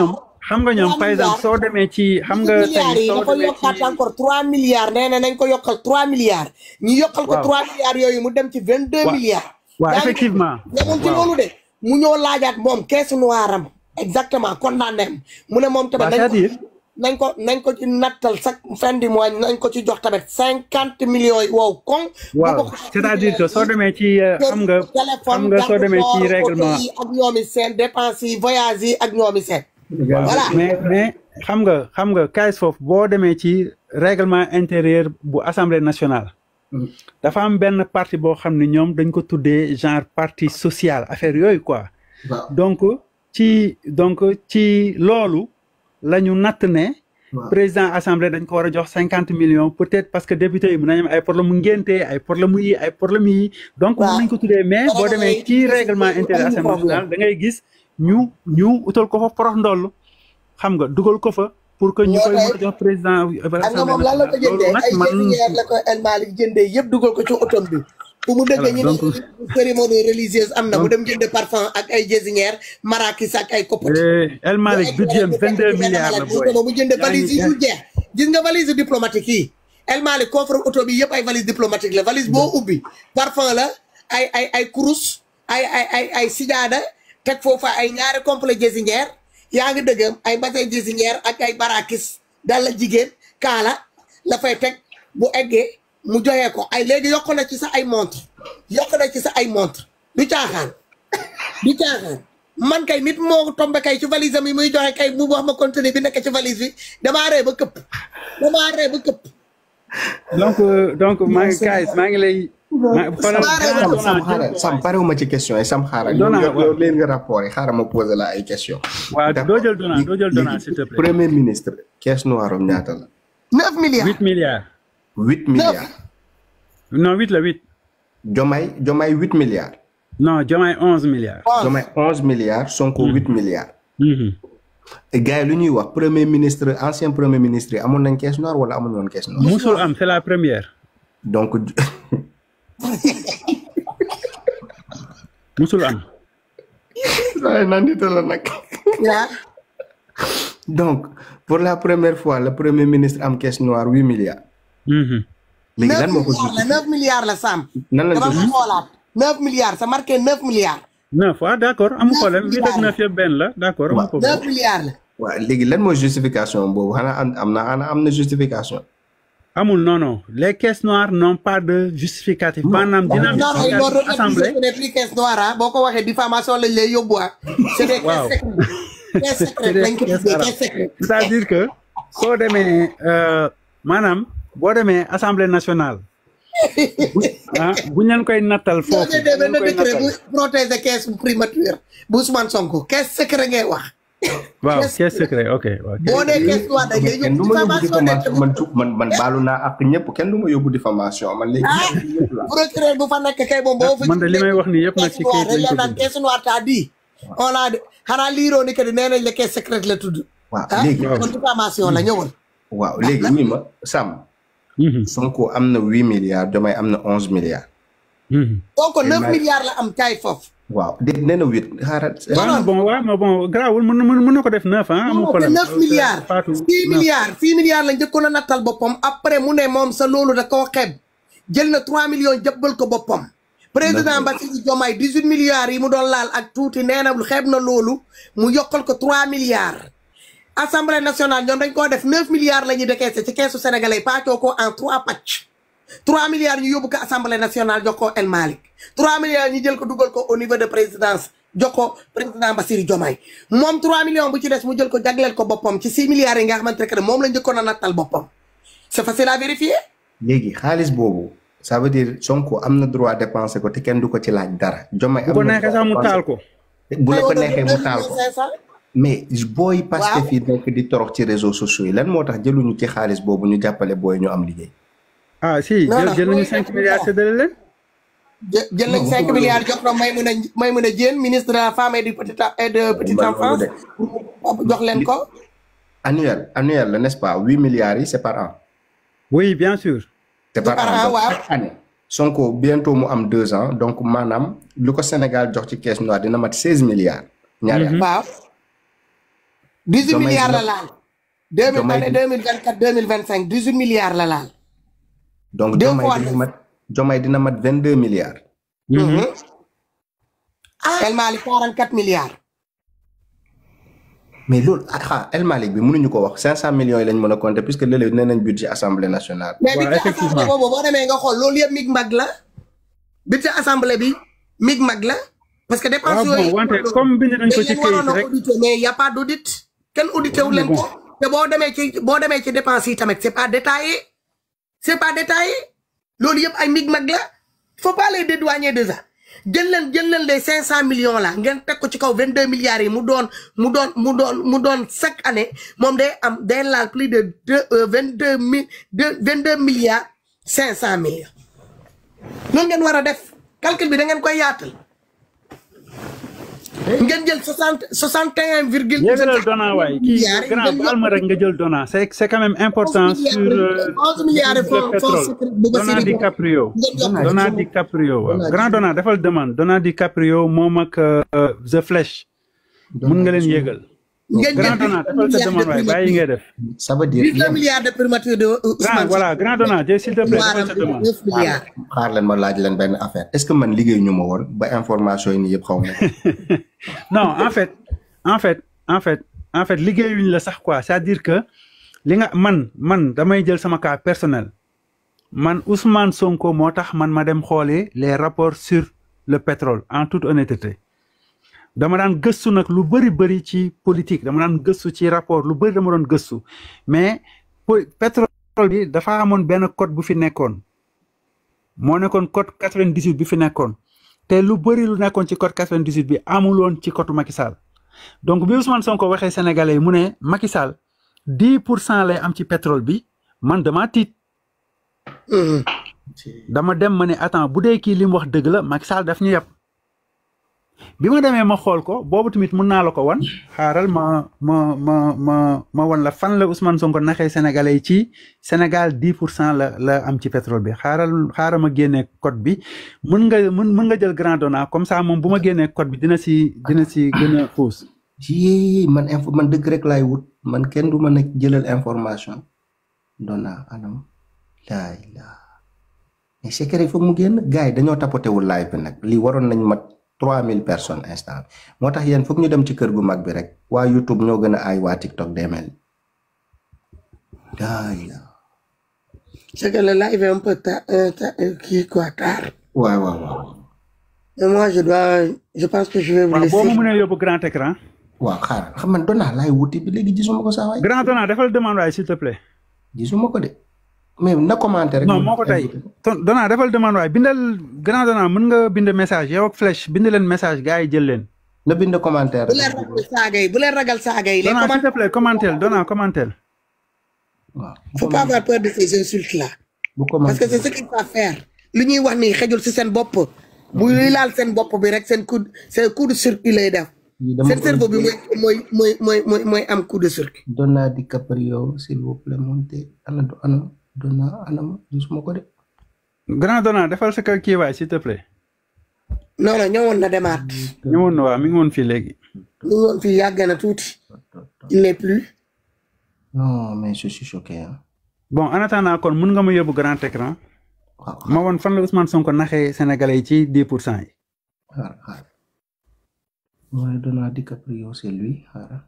ñoom par exemple soo demee ci xam nga tey soo demee ci yokkaat encore 3 milliards nee na nañ ko yokkal 3 milliards. ñu yokkal ko 3 milliards yooyu mu dem ci 22 milliards. waaw effectivement demoon ci loolu de mu ñoo laajaat moom caisse noire am exactement condamné am mu ne moom tamit nañ ko ci nattal chaque fin du mois nañ ko ci jox tamit 50 millions yi wow kon waaw c'est-à-dire que soo demee ci xam nga soo demee ci règlement yi ak ñoomi seen dépenses yi voyage yi ak ñoomi seen voilà mais xam nga kaay foofu boo demee ci règlement intérieur bu assemblée nationale dafa am benn parti boo xam ne ñoom dañ ko tuddee genre parti social affaire yooyu quoi donc ci loolu la ñu natt ne président assemblée dañ ko war a jox 50 millions peut-être parce que député yi mën nañu am ay problème mu ngénte ay problème yi donc mën nañ ko tuddee mais boo demee ci règlement intérieur assemblée nationale da ngay gis ñu utal ko fa porox ndoll xam nga dugal ko fa pour que ñu koy mën a jox président xam nga moom lan la ko jëndee ay jésinière la ko El Malick jëndee yëpp dugal ko ci otom bi fu mu dëgg ñu ne cérémonie religieuse am na mu dem jënd parfum ak ay jésinière marakis ak ay koppati El Malick budget 22 milliards la booy mu jënd valise yi yu jeex gis nga valise diplomatique yi El Malick coffre oto bi yëpp ay valise diplomatique la valise boo ubbi parfum la ay kurus ay sijaada teg foofa ay ñaari complet jésinière yaa ngi dëggam ay bassin jésinière ak ay barakis dal la jigéen kaala la fay teg bu eggee mu joxee ko ay léegi yokk na ci sa ay montre du caaxaan man kay nit moo tombe kay ci valise am yi muy joxe kay mu wax ma contenu bi nekk ci valise bi damaa ree ba këpp donc maa ngi lay Sam parewuma ci question yi Sam xaaral yow leen nga rapport yi xaaral ma posé la ay question waaw doo jël Dona s'il te plaît premier ministre caisse noire am ñaata la 9 milliards 8 milliards 8 milliards non 8 la 8 Diomaye 8 milliards non Diomaye 11 milliards Diomaye 11 milliards Sonko 8 milliards gars yi lu ñuy wax ancien premier ministre yi amoon nañ caisse noire wala amuñu woon caisse noire musul am c'est la première donc musul am waaye nandita la nag donc pour la première fois le premier ministre am caisse noire 8 milliards léegi lan moo ko 9 milliards la Sam nan la ko xoolaat 9 milliards ça marqué 9 milliards 9 d'accord amu problème 8 ak 9 yëpp benn la d'accord amu problème 9 milliards la waaw léegi lan mooy justification boobu xanaa am na justification amul non les caisses noires n'ont pas de justificatif maanaam dina am assemblée plus caisse noire boo ko waxee diffamation lañ lay yóbbu c'est des caisses secrètes lañ ko tuddee caisse secrète c'est-à-dire que soo demee maanaam boo demee assemblée nationale bu ñu leen koy nattal foofu bu protéger caisse primature bu Ousmane Sonko caisse secret ngay wax waaw caisse secret ok boo nee caisse noire dañ lay yóbbu diffamation man baalu naa ak ñëpp kenn du ma yóbbu diffamation man léegi procureur bu fa nekk kay moom boo fa man de li may wax nii yëpp nag ci caisse noire t'a dit on a xanaa liiroo ni que nee nañ la caisse secrète la tudd waaw léegi kon diffamation la ñëwal waaw léegi oui ma Sam Sonko am na 8 milliards Diomaye am na 11 milliards donc 9 milliards la am taay foofu waaw dégg nee na 8 xaaral bon grawul mën na ko def 9 amul problème 9 milliards 6 milliards la njëkkoon a nattal boppam après mu ne moom sa loolu da koo xeeb jël na 3 millions jëbbal ko boppam président Bassirou Diomaye 18 milliards yi mu doon laal ak tuuti nee na xeeb na loolu mu yokkal ko 3 milliards assemblée nationale ñoom dañ koo def 9 milliards la ñuy décaissé ci keesu sénégalais pàccoo ko en 3 pàcc 3 milliards ñu yóbbu ko assemblée nationale jox ko El Malick 3 milliards ñu jël ko dugal ko au niveau de présidence jox ko président Bassirou Diomaye moom 3 millions bu ci des mu jël ko jagleel ko boppam ci 6 milliards yi nga xamante ne moom la njëkkoon a nattal boppam c'est facile à vérifier. léegi xaalis boobu ça veut dire Sonko am na droit dépenser ko te kenn du ko ci laaj dara. Diomaye am na bu ko neexee sax mu taal ko. bu la ko neexee mu taal ko mais booy Pastef fii nekk di torox ci réseaux sociaux yi lan moo tax jëluñu ci xaalis boobu ñu jàppale booy ñu am liggéey. ah si jël nañu 5 milliards séddale leen. jël nañ 5 milliards jox ko Maïmouna Diène ministre de la femme et du petite enfance jox leen ko. annuel la n'est-ce pas 8 milliards yi c'est par an. oui bien sûr. c'est par an waaw chaque année. Sonko bientôt mu am 2 ans donc maanaam lu ko Sénégal jox ci caisse noire dina mat 16 milliards. ñaari at waaw. 18 milliards la laal. 2024 2025 18 milliards la laal. donc Diomaye dina mat 22 milliards. El Malick 44 milliards. mais loolu El Malick bi mënuñu ko wax 500 millions yi lañ mën a compter puisque léeg-léeg nee nañ budget assemblée nationale. mais budget assemblée boobu boo demee nga xool loolu yëpp mig mag la. budget assemblée bi mig mag la. parce que dépense yooyu wante comme bind nañ ko ci kayit rek mais y a pas d'audit. kenn audité wu leen ko. te boo demee ci dépense yi tamit c'est pas détaillé. c'est pas détaillé. loolu yëpp ay mig mag la. faut pas les dédouaner de ça. jël leen les 500 millions là ngeen teg ko ci kaw 22 milliards yi mu doon chaque année moom day laal plus de 22 milliards 500 millions. noonu ngeen war a def calcul bi da ngeen koy yaatal. ngeen jël 61 virgule. yéegalal Donna waay kii grand baal ma rek nga jël Donna c'est quand même important sur 11 milliards le pétrole Donna DiCaprio waaw grand Donna defal demande Donna DiCaprio moom ak The Flash mun nga leen yéegal grand Donna defal sa demande waay bàyyi ngay def ça veut dire 8 milliards de primature de voilà grand Donna s'il te plaît defal sa demande xaar leen ma laaj leen benn affaire est-ce que man liggéey ñu ma woon ba information yi nii yëpp xaw ma non en fait liggéeyuñ la sax quoi c'est-à-dire que li nga man damay jël sama cas personnel man Ousmane Sonko moo tax man ma dem xooli les rapports sur le pétrole en toute honnêteté dama daan gëstu nag lu bëri ci politique dama daan gëstu ci rapport lu bëri dama doon gëstu mais pétrole bi dafa amoon benn code bu fi nekkoon moo nekkoon code 98 bi fi nekkoon te lu bëri lu nekkoon ci code 98 bi amuloon ci code Macky Sall donc bi Ousmane Sonko waxee sénégalais yi mu ne Macky Sall 10% lay am ci pétrole bi man dama tiit dama dem ma ne attends bu dee kii li mu wax dëgg la Macky Sall daf ñu yàpp bi ma demee ma xool ko boobu tamit mun naa la ko wan xaaral ma wan la fan la Ousmane Sonko naxee sénégalais yi ci Sénégal 10% la am ci pétrole bi xaaral ma génnee code bi mën nga jël grand Donna comme ça moom bu ma génnee code bi dina si gën a xuus. man dëgg rek laay wut man kenn du ma nekk jëlal information Donna anam la mais secret il faut mu génn gars yi dañoo tapoté wul live bi nag lii waroon nañ mat 3000 personnes instant moo tax yéen foog ñu dem ci kër gu mag bi rek waa YouTube ñoo gën a aay waa TikTok demel c'est que le live est un peu tard. waaw. Et moi je pense que je vais vous laisser. boo ma mënee yóbbu grand écran. waaw xaaral xam man Donna laay wuti bi léegi gisuma ko saa waay. grand Donna defal demande waay s'il te plaît. gisuma ko de. mais na commenter rek. non moo ko tey Donna defal demande waay bindal grand Donna mën nga bind message yow ak Flash bind leen message gars yi jël leen. na bind commentaire. bu leen ragal saaga yi. Donna s'il te plaît commenter Donna commenter. waaw faut pas avoir peur de ces insultes là. parce que c'est ce qu'il faut faire. lu ñuy wax nii xejul ci seen bopp. bu luy laal seen bopp bi rek seen coup de circuit lay def. seen cerveau bi mooy am coup de circuit. Donna DiCaprio s'il vous plaît montez ana Donna anam gisuma ko de. grand Donna defal sa kii waay s'il te plaît. non ñëwoon na demaat. ñëwoon na waaw mi ngi woon fii léegi. mi ngi woon fii yàgg na tuuti. il n'est plus. non mais je suis choqué hein. bon en attendant kon mun nga ma yóbbu grand écran. waaw ma woon fan la Ousmane Sonko naxee sénégalais yi ci 10% yi. xaaral mooy Donna DiCaprio c'est lui xaaral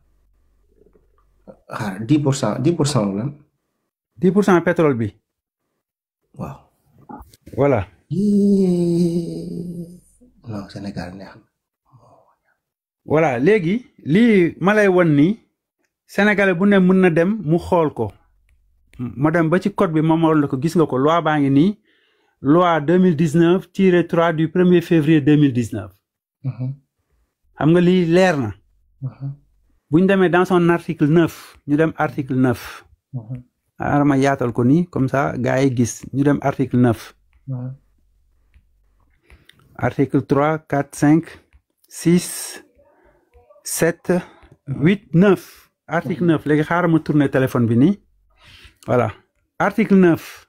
10% lan. 10% pétrole bi. waaw. voilà. non Sénégal neex na. voilà léegi lii ma lay won ni sénégalais bu ne mën na dem mu xool ko ma dem ba ci code bi ma la ko gis nga ko loi baa ngi nii loi 2019-3 du 1er février 2019. xam nga lii leer na. bu ñu demee dans son article 9 ñu dem article 9. xaaral ma yaatal ko nii comme ça gars yi gis ñu dem article 9. article 3 4 5 6 7 8 9 article 9 léegi xaaral ma tourner téléphone bi nii voilà article 9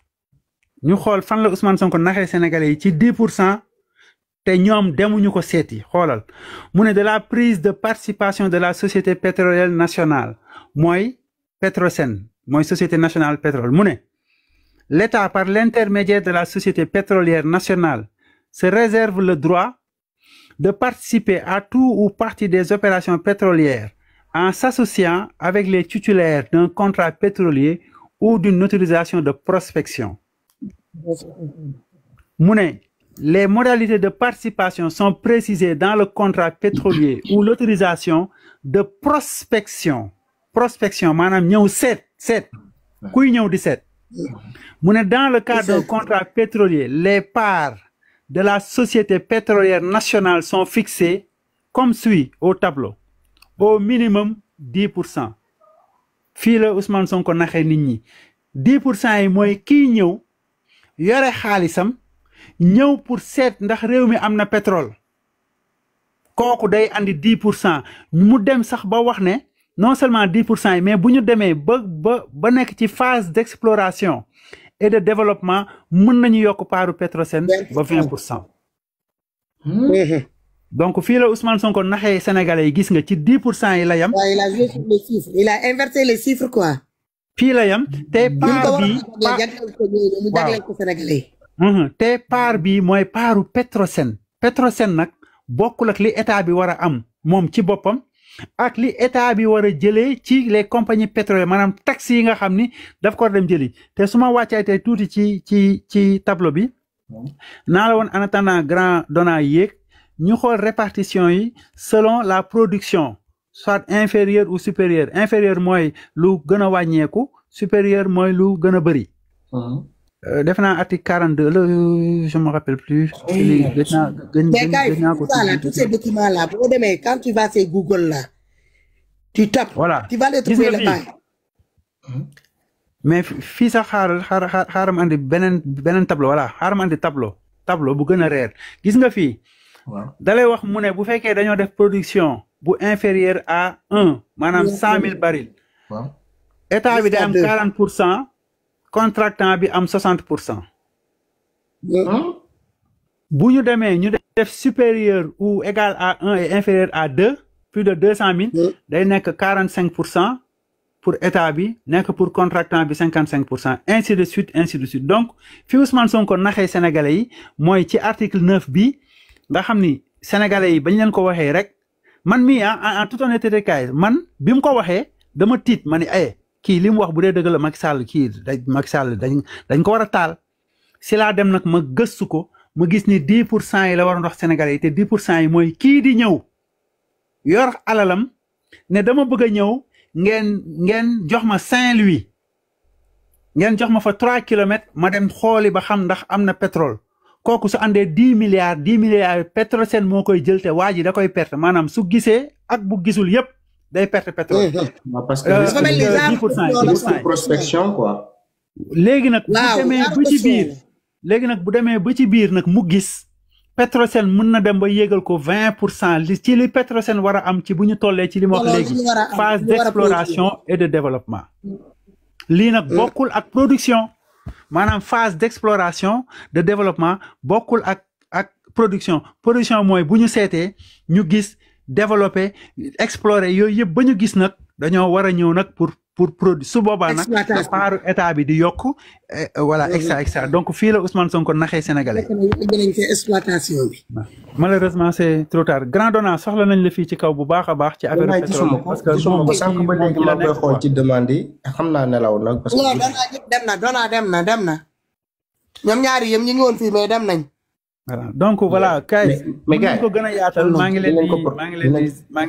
ñu xool fan la Ousmane Sonko naxee sénégalais yi ci 10% te ñoom demuñu ko seeti xoolal mu ne de la prise de participation de la société pétrolière nationale mooy Petrosen mooy société nationale pétrole mu ne l'État par l'intermédiaire de la société pétrolière nationale se réserve le droit de participer à tout ou partie des opérations pétrolières en s'associant avec les titulaires d'un contrat pétrolier ou d'une autorisation de prospection. Les modalités de participation sont précisées dans le contrat pétrolier ou l'autorisation de prospection. Prospection, maanaam ñëw seet kuy ñëw di seet. Dans le cadre d'un contrat pétrolier, les parts de la société pétrolière nationale sont fixées comme suit au tableau. Au minimum 10%. Fii la Ousmane Sonko naxee nit ñi 10% yi mooy kii ñëw yore xaalisam ñëw pour seet ndax réew mi am na pétrole kooku day andi 10% mu dem sax ba wax ne non seulement 10% yi mais bu ñu demee ba nekk ci phase d'exploration et de développement mën nañu yokk paaru Petrosen ba 20%. Donc fii la Ousmane Sonko naxee Sénégalais yi gis nga ci 10% yi la yam. Il a joué sur les chiffres, il a inversé les chiffres quoi. Fii la yam te part bi te part bi mooy paaru Petrosen. Petrosen nag bokkul ak li état bi war a am moom ci boppam ak li état bi war a jëlee ci les compagnies pétrolières maanaam taxes yi nga xam ni daf ko dem jëli te su ma wàccee tey tuuti ci tableau bi naa la woon en attendant grand dona yéeg ñu xool répartition yi selon la production soit inférieure ou supérieure inférieure mooy lu gën a wàññeeku supérieur mooy lu gën a bëri. Def naa article 42 je me rappelle plus. Mais tous ces documents là boo demee quand tu vas sur Google là tu tapes. Voilà tu vas les trouver là-bas. mais fii sax xaaram andi beneen tableau voilà xaaram andi tableau bu gën a reer gis nga fii. dalay wax mu ne bu fekkee dañoo def production bu inférieur à 1 maanaam 100 000 barils. état bi day am 40%. contractant bi am 60%. bu ñu demee ñu def supérieur ou égal à 1 et inférieur à 2 plus de 200 000 day nekk 45% pour état bi nekk pour contractant bi 55% ainsi de suite donc fi Ousmane Sonko naxee sénégalais yi mooy ci article 9 bi nga xam ni sénégalais yi bañ leen ko waxee rek man mii en toute honnêteté kay man bi mu ko waxee dama tiit ma ni kii li mu wax bu dee dëgg la Macky Sall Macky Sall dañ ko war a taal si laa dem nag ma gëstu ko ma gis ni 10% yi la war a ndox Sénégalais yi te 10% yi mooy kii di ñëw yor alalam ne dama bëgg a ñëw ngeen jox ma Saint-Louis ngeen jox ma fa 3 kilomètres ma dem xooli ba xam ndax am na pétrole kooku su àndee 10 milliards Petrosen moo koy jël te waa ji da koy perte maanaam su gisee ak bu gisul yépp day perte pétrole. parce que 10% prospection quoi. léegi nag bu demee ba ci biir nag mu gis Petrosen mën na dem ba yéegal ko 20% ci li Petrosen war a am ci bu ñu tollee ci li ma wax léegi phase d'exploration et de développement. lii nag bokkul ak production maanaam phase d'exploration de développement bokkul ak production mooy bu ñu seetee ñu gis. développer explorer yooyu yëpp ba ñu gis nag dañoo war a ñëw nag pour produit su boobaa nag paaru état bi di yokk voilà extra donc fii la Ousmane Sonko naxee sénégalais exploitation bi malheureusement c'est trop tard grand donnant soxla nañ la fii ci kaw bu baax a baax ci affaire pétrole parce que gisuma ko sànq ba léegi maa koy xool ci demande yi xam naa nelaw nag parce que dem na ñoom ñaari yëm ñu ngi woon fii mais dem nañ. voilà donc voilà kay mais gars ko gën a yaatal maa ngi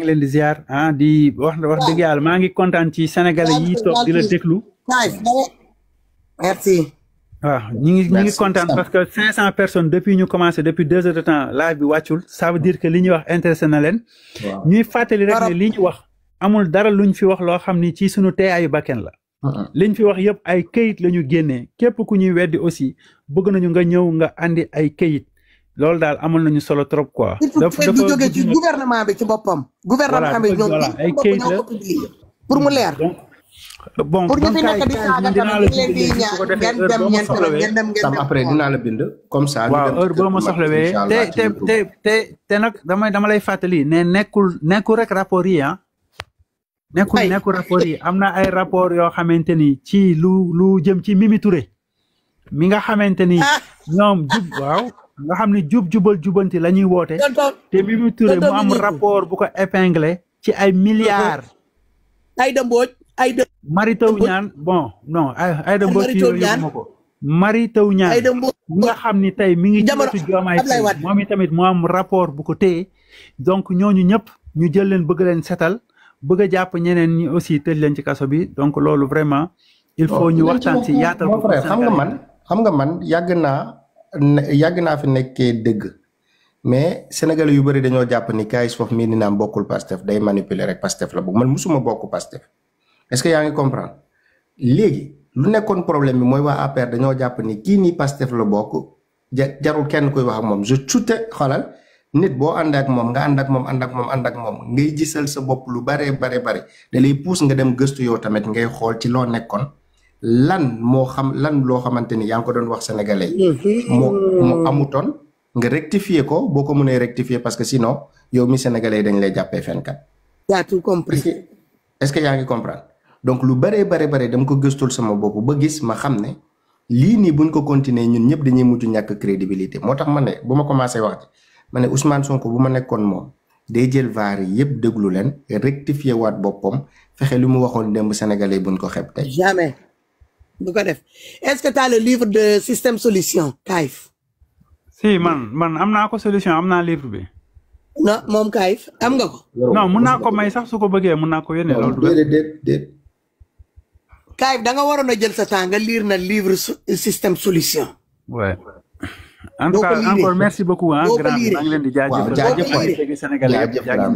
leen di ziar di wax dëgg yàlla maa ngi kontaan ci sénégalais yi toog di la déglu merci waaw ñi ngi kontaan parce que 500 personnes depuis ñu commencé depuis 2 heures de temps live bi wàccul ça veut dire que li ñuy wax intéressé na leen ñuy fàttali rek ne li ñu wax amul dara luñ fi wax loo xam ni ci suñu teeyaayu bakken la liñ fi wax yëpp ay këyit la ñu génnee képp ku ñuy weddi aussi bëgg nañu nga ñëw nga andi ay këyit loolu daal amoon nañu solo trop quoi. dafa jóge ci gouvernement bi ci boppam. gouvernement bi ñoom ay këyit la pour mu leer. bon pour ñu fi nekk di saaga tamit leen di ñaan ngeen après dinaa la bind comme ça. waaw heure boo ma soxlawee te nag dama lay fàttali ne nekkul rek rapport yi nekkul rapport yi am na ay rapport yoo xamante ni ci lu jëm ci Mimi Touré mi nga xamante ni ñoom waaw nga xam ne jubal jubanti la ñuy woote. te Mimi Touré mu am rapport bu ko épinglé ci ay milliards. Aïda Mbodj Mary Teuw Niane bon non Aïda Mbodj yóbbu ko. Mary Teuw Niane nga xam ni tey mi ngi ci wetu Diomaye Faye moom itamit mu am rapport bu ko téye donc ñooñu ñëpp ñu jël leen bëgg leen setal bëgg a jàpp ñeneen ñi aussi tëj leen ci kaso bi donc loolu vraiment il faut ñu waxtaan ci yaatal ko. xam nga man yàgg naa fi nekkee dëgg mais sénégalais yu bëri dañoo jàpp ni Kayz Fof mii dina am bokkul Pastef day manipuler rek Pastef la bëgg man musuma bokk Pastef est-ce que yaa ngi comprendre léegi lu nekkoon problème bi mooy waa APR dañoo jàpp ni kii nii Pastef la bokk jarul kenn koy wax ak moom je tuute xoolal nit boo ànd ak moom nga ànd ak moom ngay gisal sa bopp lu bare da lay pousse nga dem gëstu yow tamit ngay xool ci loo nekkoon lan loo xamante ni yaa ngi ko doon wax sénégalais yi mu amutoon nga rectifier ko boo ko mënee rectifier parce que sinon yow mi sénégalais yi dañ lay jàppee fenkat. yaa tout compris. est-ce que yaa ngi comprendre donc lu bare dama ko gëstul sama bopp ba gis ma xam ne lii nii buñ ko continuer ñun ñëpp dañuy mujj ñàkk crédibilité moo tax ma ne bu ma commencé wax ma ne Ousmane Sonko bu ma nekkoon moom day jël vaar yi yëpp déglu leen rectifier waat boppam fexe li mu waxoon démb sénégalais buñ ko xeeb tey. jamais du ko def est-ce que tu as le livre de système solution Kayz. si man am naa ko solution am naa livre bi. non moom Kayz am nga ko. non mun naa ko may sax su ko bëggee mun naa ko yónnee loolu. déedéet. Kayz da nga waroon a jël sa temps nga lire na livre système solution. ouais. en tout cas encore merci beaucoup ah grand maa ngi leen di jaajëfal.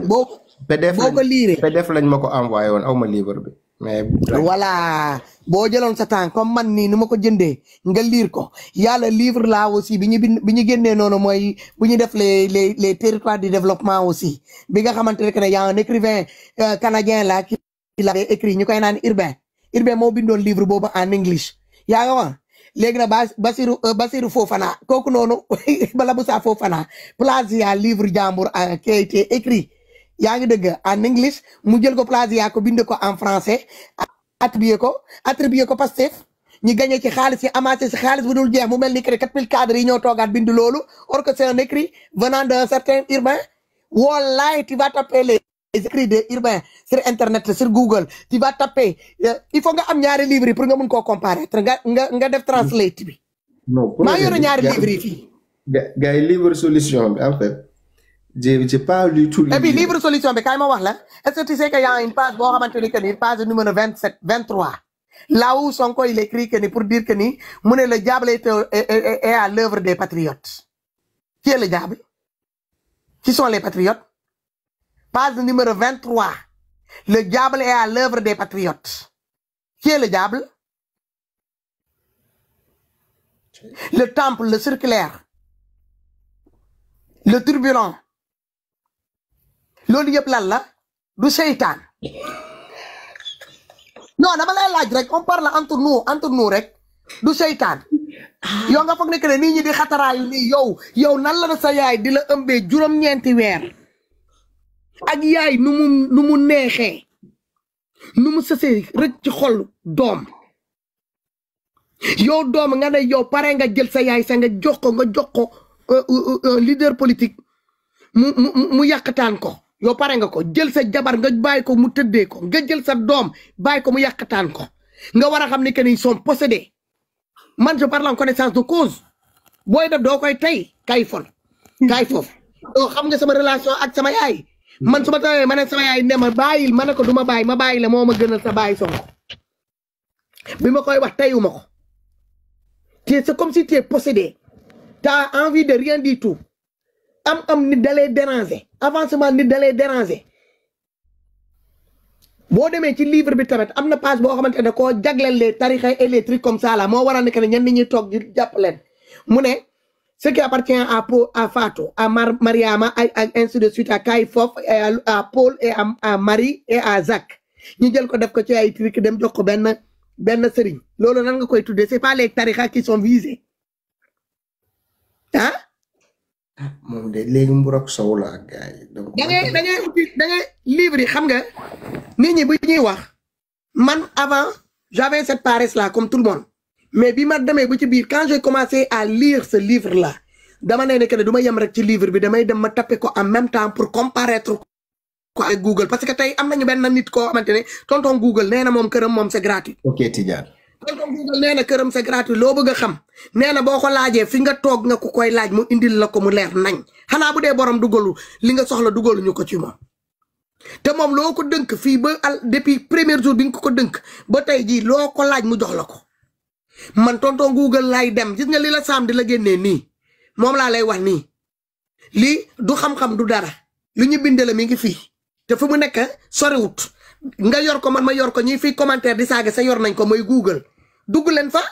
boo ko liiree PDF lañ ma ko envoyé woon aw ma livre bi mais. voilà boo jëloon sa temps comme man nii ni ma ko jëndee nga lire ko yàlla livre là aussi bi ñu génnee noonu mooy bu ñu def les territoires du développement aussi bi nga xamante ne que ne y a un écrivain canadien là qui l'avait écrit ñu koy naan Urbain moo bindoon livre boobu en English yaa nga wax léegi nag Basirou Fofana kooku noonu bala Moussa Fofana plagia livre jàmbur qui a été écrit yaa ngi dëgg en English mu jël ko plagia ko bind ko en français attribué ko Pastef ñu gagné ci xaalis yi amassé ci xaalis bu dul jeex mu mel ni que 4000 cadres yi ñoo toogaat bind loolu or que c'est un écrit venant d'un certain Urbain wallahi tu vas taper les écrits de Urbain sur internet sur Google tu vas taper il faut nga am ñaari livres yi pour nga mun koo comparer nga def translate bi. non maa yore ñaari livres yi fii. gars yi livre solution bi en fait j'ai pas lu tout. et puis livre solution bi kaay ma wax la est-ce que tu sais que y a une page boo xamante ni que ni page numéro 23 là où Sonko il écrit que ni pour dire que ni mu ne le diable est à l'œuvre des patriotes. Qui est le diable? Qui sont les patriotes? Page numéro 23. Le diable est à l'œuvre des patriotes. Qui est le diable? Le temple, le circulaire, le turbulent. Loolu yëpp lan la du seytaan. Non dama lay laaj rek on parle entre nous rek du seytaan. yow nga foog ne que nit ñi di xataraayu nii yow nan la sa yaay di la ëmbee juróom-ñeenti weer. ak yaay nu mu neexee nu mu sësee rek ci xol doom yow doom nga ne yow pare nga jël sa yaay sa nga jox ko leader politique mu yàqataan ko yow pare nga ko jël sa jabar nga bàyyi ko mu tëddee ko nga jël sa doom bàyyi ko mu yàqataan ko nga war a xam ne que ni sont possédés man je parle en connaissance de cause booy def doo koy tey Kayz Fof yow xam nga sama relation ak sama yaay. man su ma tawee ma ne sama yaay ne ma bàyyil ma ne ko du ma bàyyi la moo ma gënal sa bàyyi Sonko bi ma koy wax teyuma ko c'est comme si tu es possédé t'as envie de rien du tout am nit dalay déranger avancement nit dalay déranger boo demee ci livre bi tamit am na page boo xamante ne koo jagleel les tarixa et les trucs comme ça là moo waral ne que ne ñenn ñi toog di jàpp leen mu ne ce qui appartient à Fatou, à Mariama, ainsi de suite, à Kayz Fof, à Paul, et à Marie, et à Zach. Nous avons dit que tu as écrit que nous avons ben sering. Lolo nan nga koy tuddé, c'est pas les tariqa qui sont visés. Hein? Mom de légui mburok saw la gaay. Donc da ngay livre xam nga nit ñi bu ñuy wax man avant j'avais cette paresse là comme tout le monde. Mais bi ma demee bu ci biir quand j'ai commencé à lire ce livre là dama ne que ne du ma yem rek ci livre bi damay dem ma tapé ko en même temps pour comparaître ko ak Google parce que tey am nañu benn nit koo xamante ne tonton Google nee na moom këram moom c'est gratuit. ok Tidiane. tonton Google nee na këram c'est gratuit loo bëgg a xam nee na boo ko laajee fi nga toog nga ko koy laaj mu indil la ko mu leer nañ xanaa bu dee borom dugalu li nga soxla dugalu ñu ko ci moom. te moom loo ko dënk fii ba depuis premier jour bi nga ko dënk ba tey jii loo ko laaj mu jox la ko man tonton Google laay dem gis nga li la saam di la génnee nii moom laa lay wax nii lii du xam-xam du dara lu ñu bindee la mi ngi fii te fu mu nekk soriwut nga yor ko man ma yor ko ñi fii commentaire di saaga sa yor nañ ko mooy Google dugg leen fa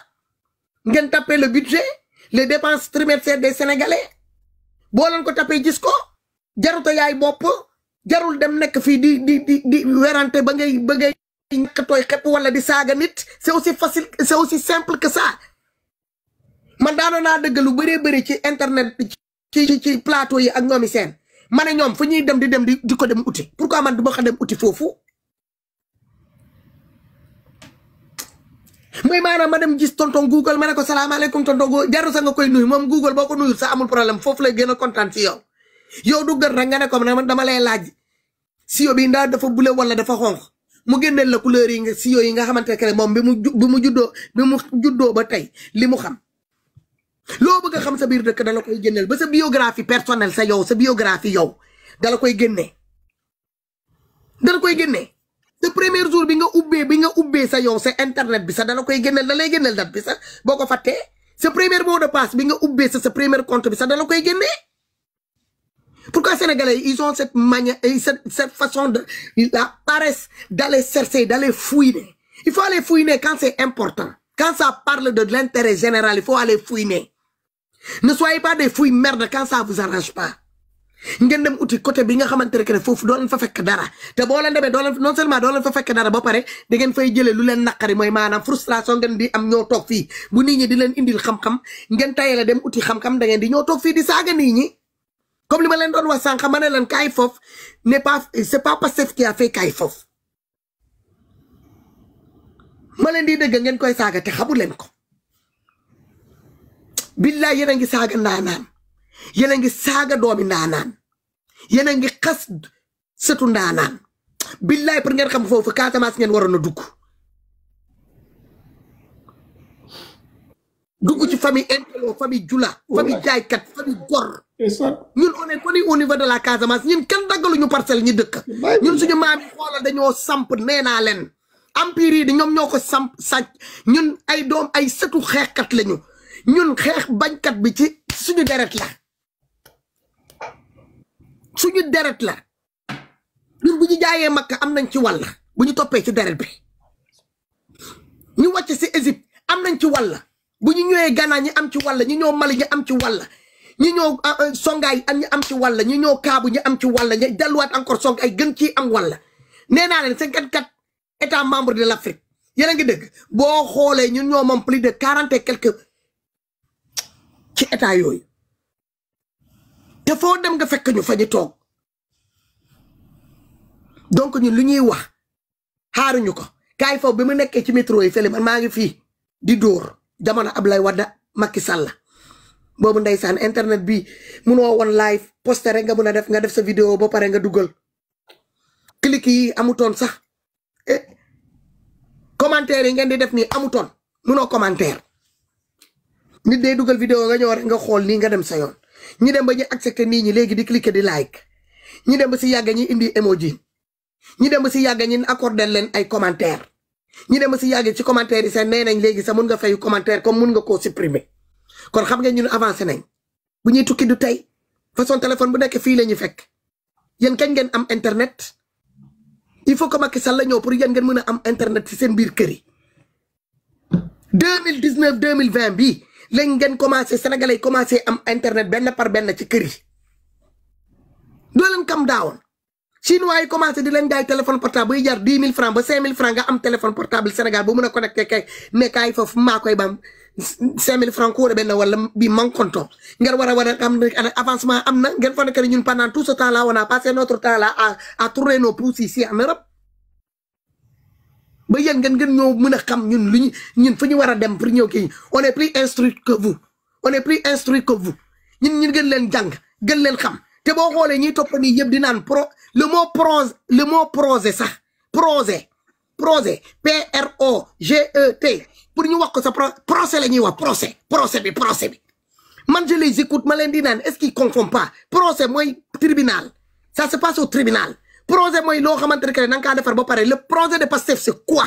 ngeen tapé le budget les dépenses trimestrielles des Sénégalais boo leen ko tapé gis ko jaruta yaay bopp jarul dem nekk fii di werante ba ngay ñàkk tooy xepp wala di saaga nit c'est aussi facile c'est aussi simple que ça man daanoon naa dëgg lu bëree bëri ci internet ci plateau yi ak ñoomi seen ma ne ñoom fu ñuy dem di ko dem uti pourquoi man du ma xam dem uti foofu mooy maanaam ma dem gis tonton Google ma ne ko salaamaaleykum tonton Google jaru sa nga koy nuyu moom Google boo ko nuyul sa amul problème foofu lay gën a kontaan ci yow du gën rek nga ne ko man dama lay laaj siyo bi ndax dafa bule wala dafa xonq mu génneel la couleur yi nga siyo yi nga xamante ne moom bi mu juddoo ba tey li mu xam loo bëgg a xam sa biir dëkk dala koy génneel ba sa biographie personnelle sa biographie yow dala koy génnee te premier jour bi nga ubbee sa yow sa internet bi sax dala koy génneel da lay génneel date bi sax boo ko fàttee sa premier mot de passe bi nga ubbee sa premier compte bi sax dala koy génnee. Pourquoi les Sénégalais, ils ont cette manière, cette façon de la paresse d'aller chercher, d'aller fouiner. Il faut aller fouiner quand c'est important. Quand ça parle de l'intérêt général, il faut aller fouiner. Ne soyez pas des fouilles merde quand ça vous arrange pas. ngeen dem uti côté bi nga xamantene que fofu do len fa fekk dara te bo len demé do len non seulement do len fa fekk dara ba paré da ngeen fay jëlé lu len nakari moy manam frustration ngeen di am ñoo tok fi bu nit ñi di len indil xam-xam ngeen tayela dem uti xam-xam da ngeen di ñoo tok fi di saga nit ñi comme li ma len doon wax sank ma ne len kay fof n'est pas c'est pas Pastef qui a fait kay fof ma len di deug ngeen koy saga te xamu len ko billahi yéen a ngi saaga ndaanaan yéen a ngi saaga doomi ndaanaan yéen a ngi xas sëtu ndaanaan billahi pour ngeen xam foofu Casamance ngeen waroon a dugg ci famille intello famille jula famille jaaykat famille gor ñun on est connu au niveau de la Casamance ñun kenn daggaluñu parcelle ñi dëkk ñun suñu maam yi xoolal dañoo samp nee naa leen empire yi di ñoom ñoo ko samp sàcc ñun ay doom ay sëtu xeexkat lañu ñun xeex bañkat bi ci suñu deret la ñun bu ñu jaayee Makka am nañ ci wàll bu ñu toppee ci deret bi ñu wàcc si Égypte am nañ ci wàll bu ñu ñëwee Ghana ñi am ci wàll ñi ñoo Mali ñi am ci wàll ñi ñoo Songaay ñi am ci wàll ñi ñoo Kaabu ñi am ci wàll ñi delluwaat encore Songaay gën ci am wàll nee naa leen 54 états membres de l'Afrique yéen a ngi dëgg boo xoolee ñun ñoo moom plus de 40 et quelques ci état yooyu te foo dem nga fekk ñu fa ñu toog donc ñun lu ñuy wax xaaruñu ko kaay foofu bi mu nekkee ci métro yi fële man maa ngi fii di dóor jamono Ablaye Wade Macky Sall boobu ndeysaan internet bi munoo woon live posté rek nga mun a def nga def sa vidéo ba pare nga dugal clic yi amutoon sax commentaire yi ngeen di def nii amutoon munoo commentaire nit day dugal vidéo nga ñëw rek nga xool nii nga dem sa yoon ñi dem ba ñu accepté nit ñi léegi di cliquer di like ñi dem ba si yàgg ñi indi emoji ñi dem ba si yàgg ñi accordé leen ay commentaire ñi dem ba si yàgg ci commentaire yi sax nee nañ léegi sax mun nga fay commentaire comme mun nga koo supprimer kon xam nga ñun avancé nañ bu ñuy tukki du tey façon téléphone bu nekk fii la ñu fekk yéen kañ ngeen am internet il faut que Macky Sall la ñëw pour yéen ngeen mën a am internet ci seen biir kër yi 2019 2020 bii lañ ngeen commencé sénégalais commencé am internet benn par benn ci kër yi doo leen kam daawoon chinois yi commencé di leen jaay téléphone portable buy jar 10 000 francs ba 5 000 francs nga am téléphone portable Sénégal bu mën a connecté kay mais kaay foofu maa koy bam 5 000 francs ko benn wala bi man konto ngeen war a am avancement am na ngeen fa nekk ñun pendant tout ce temps là on a passé notre temps là à tourner nos pouces ici en Europe ba yéen ngeen ñoo mën a xam ñun lu ñun fu ñu war a dem pour ñëw kii on est plus instruit que vous ñun ñu gën leen jàng gën leen xam te boo xoolee ñuy topp nii yëpp di naan le mot projet sax projet PROGET pour ñu wax ko sa procès la ñuy wax procès bi man je les écoute ma leen di naan est-ce qu'ils confondent pas procès mooy tribunal ça se passe au tribunal projet mooy loo xamante ne que da nga kaa defar ba pare le projet de Pastef c'est quoi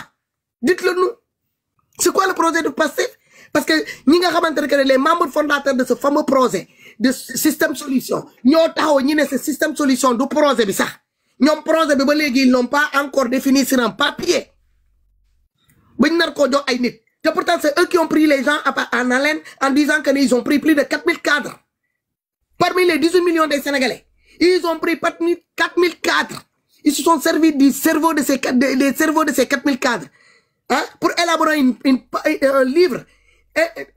dites-le nous c'est quoi le projet de Pastef parce que ñi nga xamante ne que les membres fondateurs de ce fameux projet de système solution ñoo taxaw ñi ne ce système solution du projet bi sax ñoom projet bi ba léegi ils n'ont pas encore défini sur un papier bañ nar koo jox ay nit te pourtant c'est eux qui ont pris les gens en haleine en disant que ils ont pris plus de 4000 cadres parmi les 18 millions des Sénégalais ils ont pris 4000 cadres ils se sont servis du cerveau de ces 4000 cadres hein, pour élaborer un livre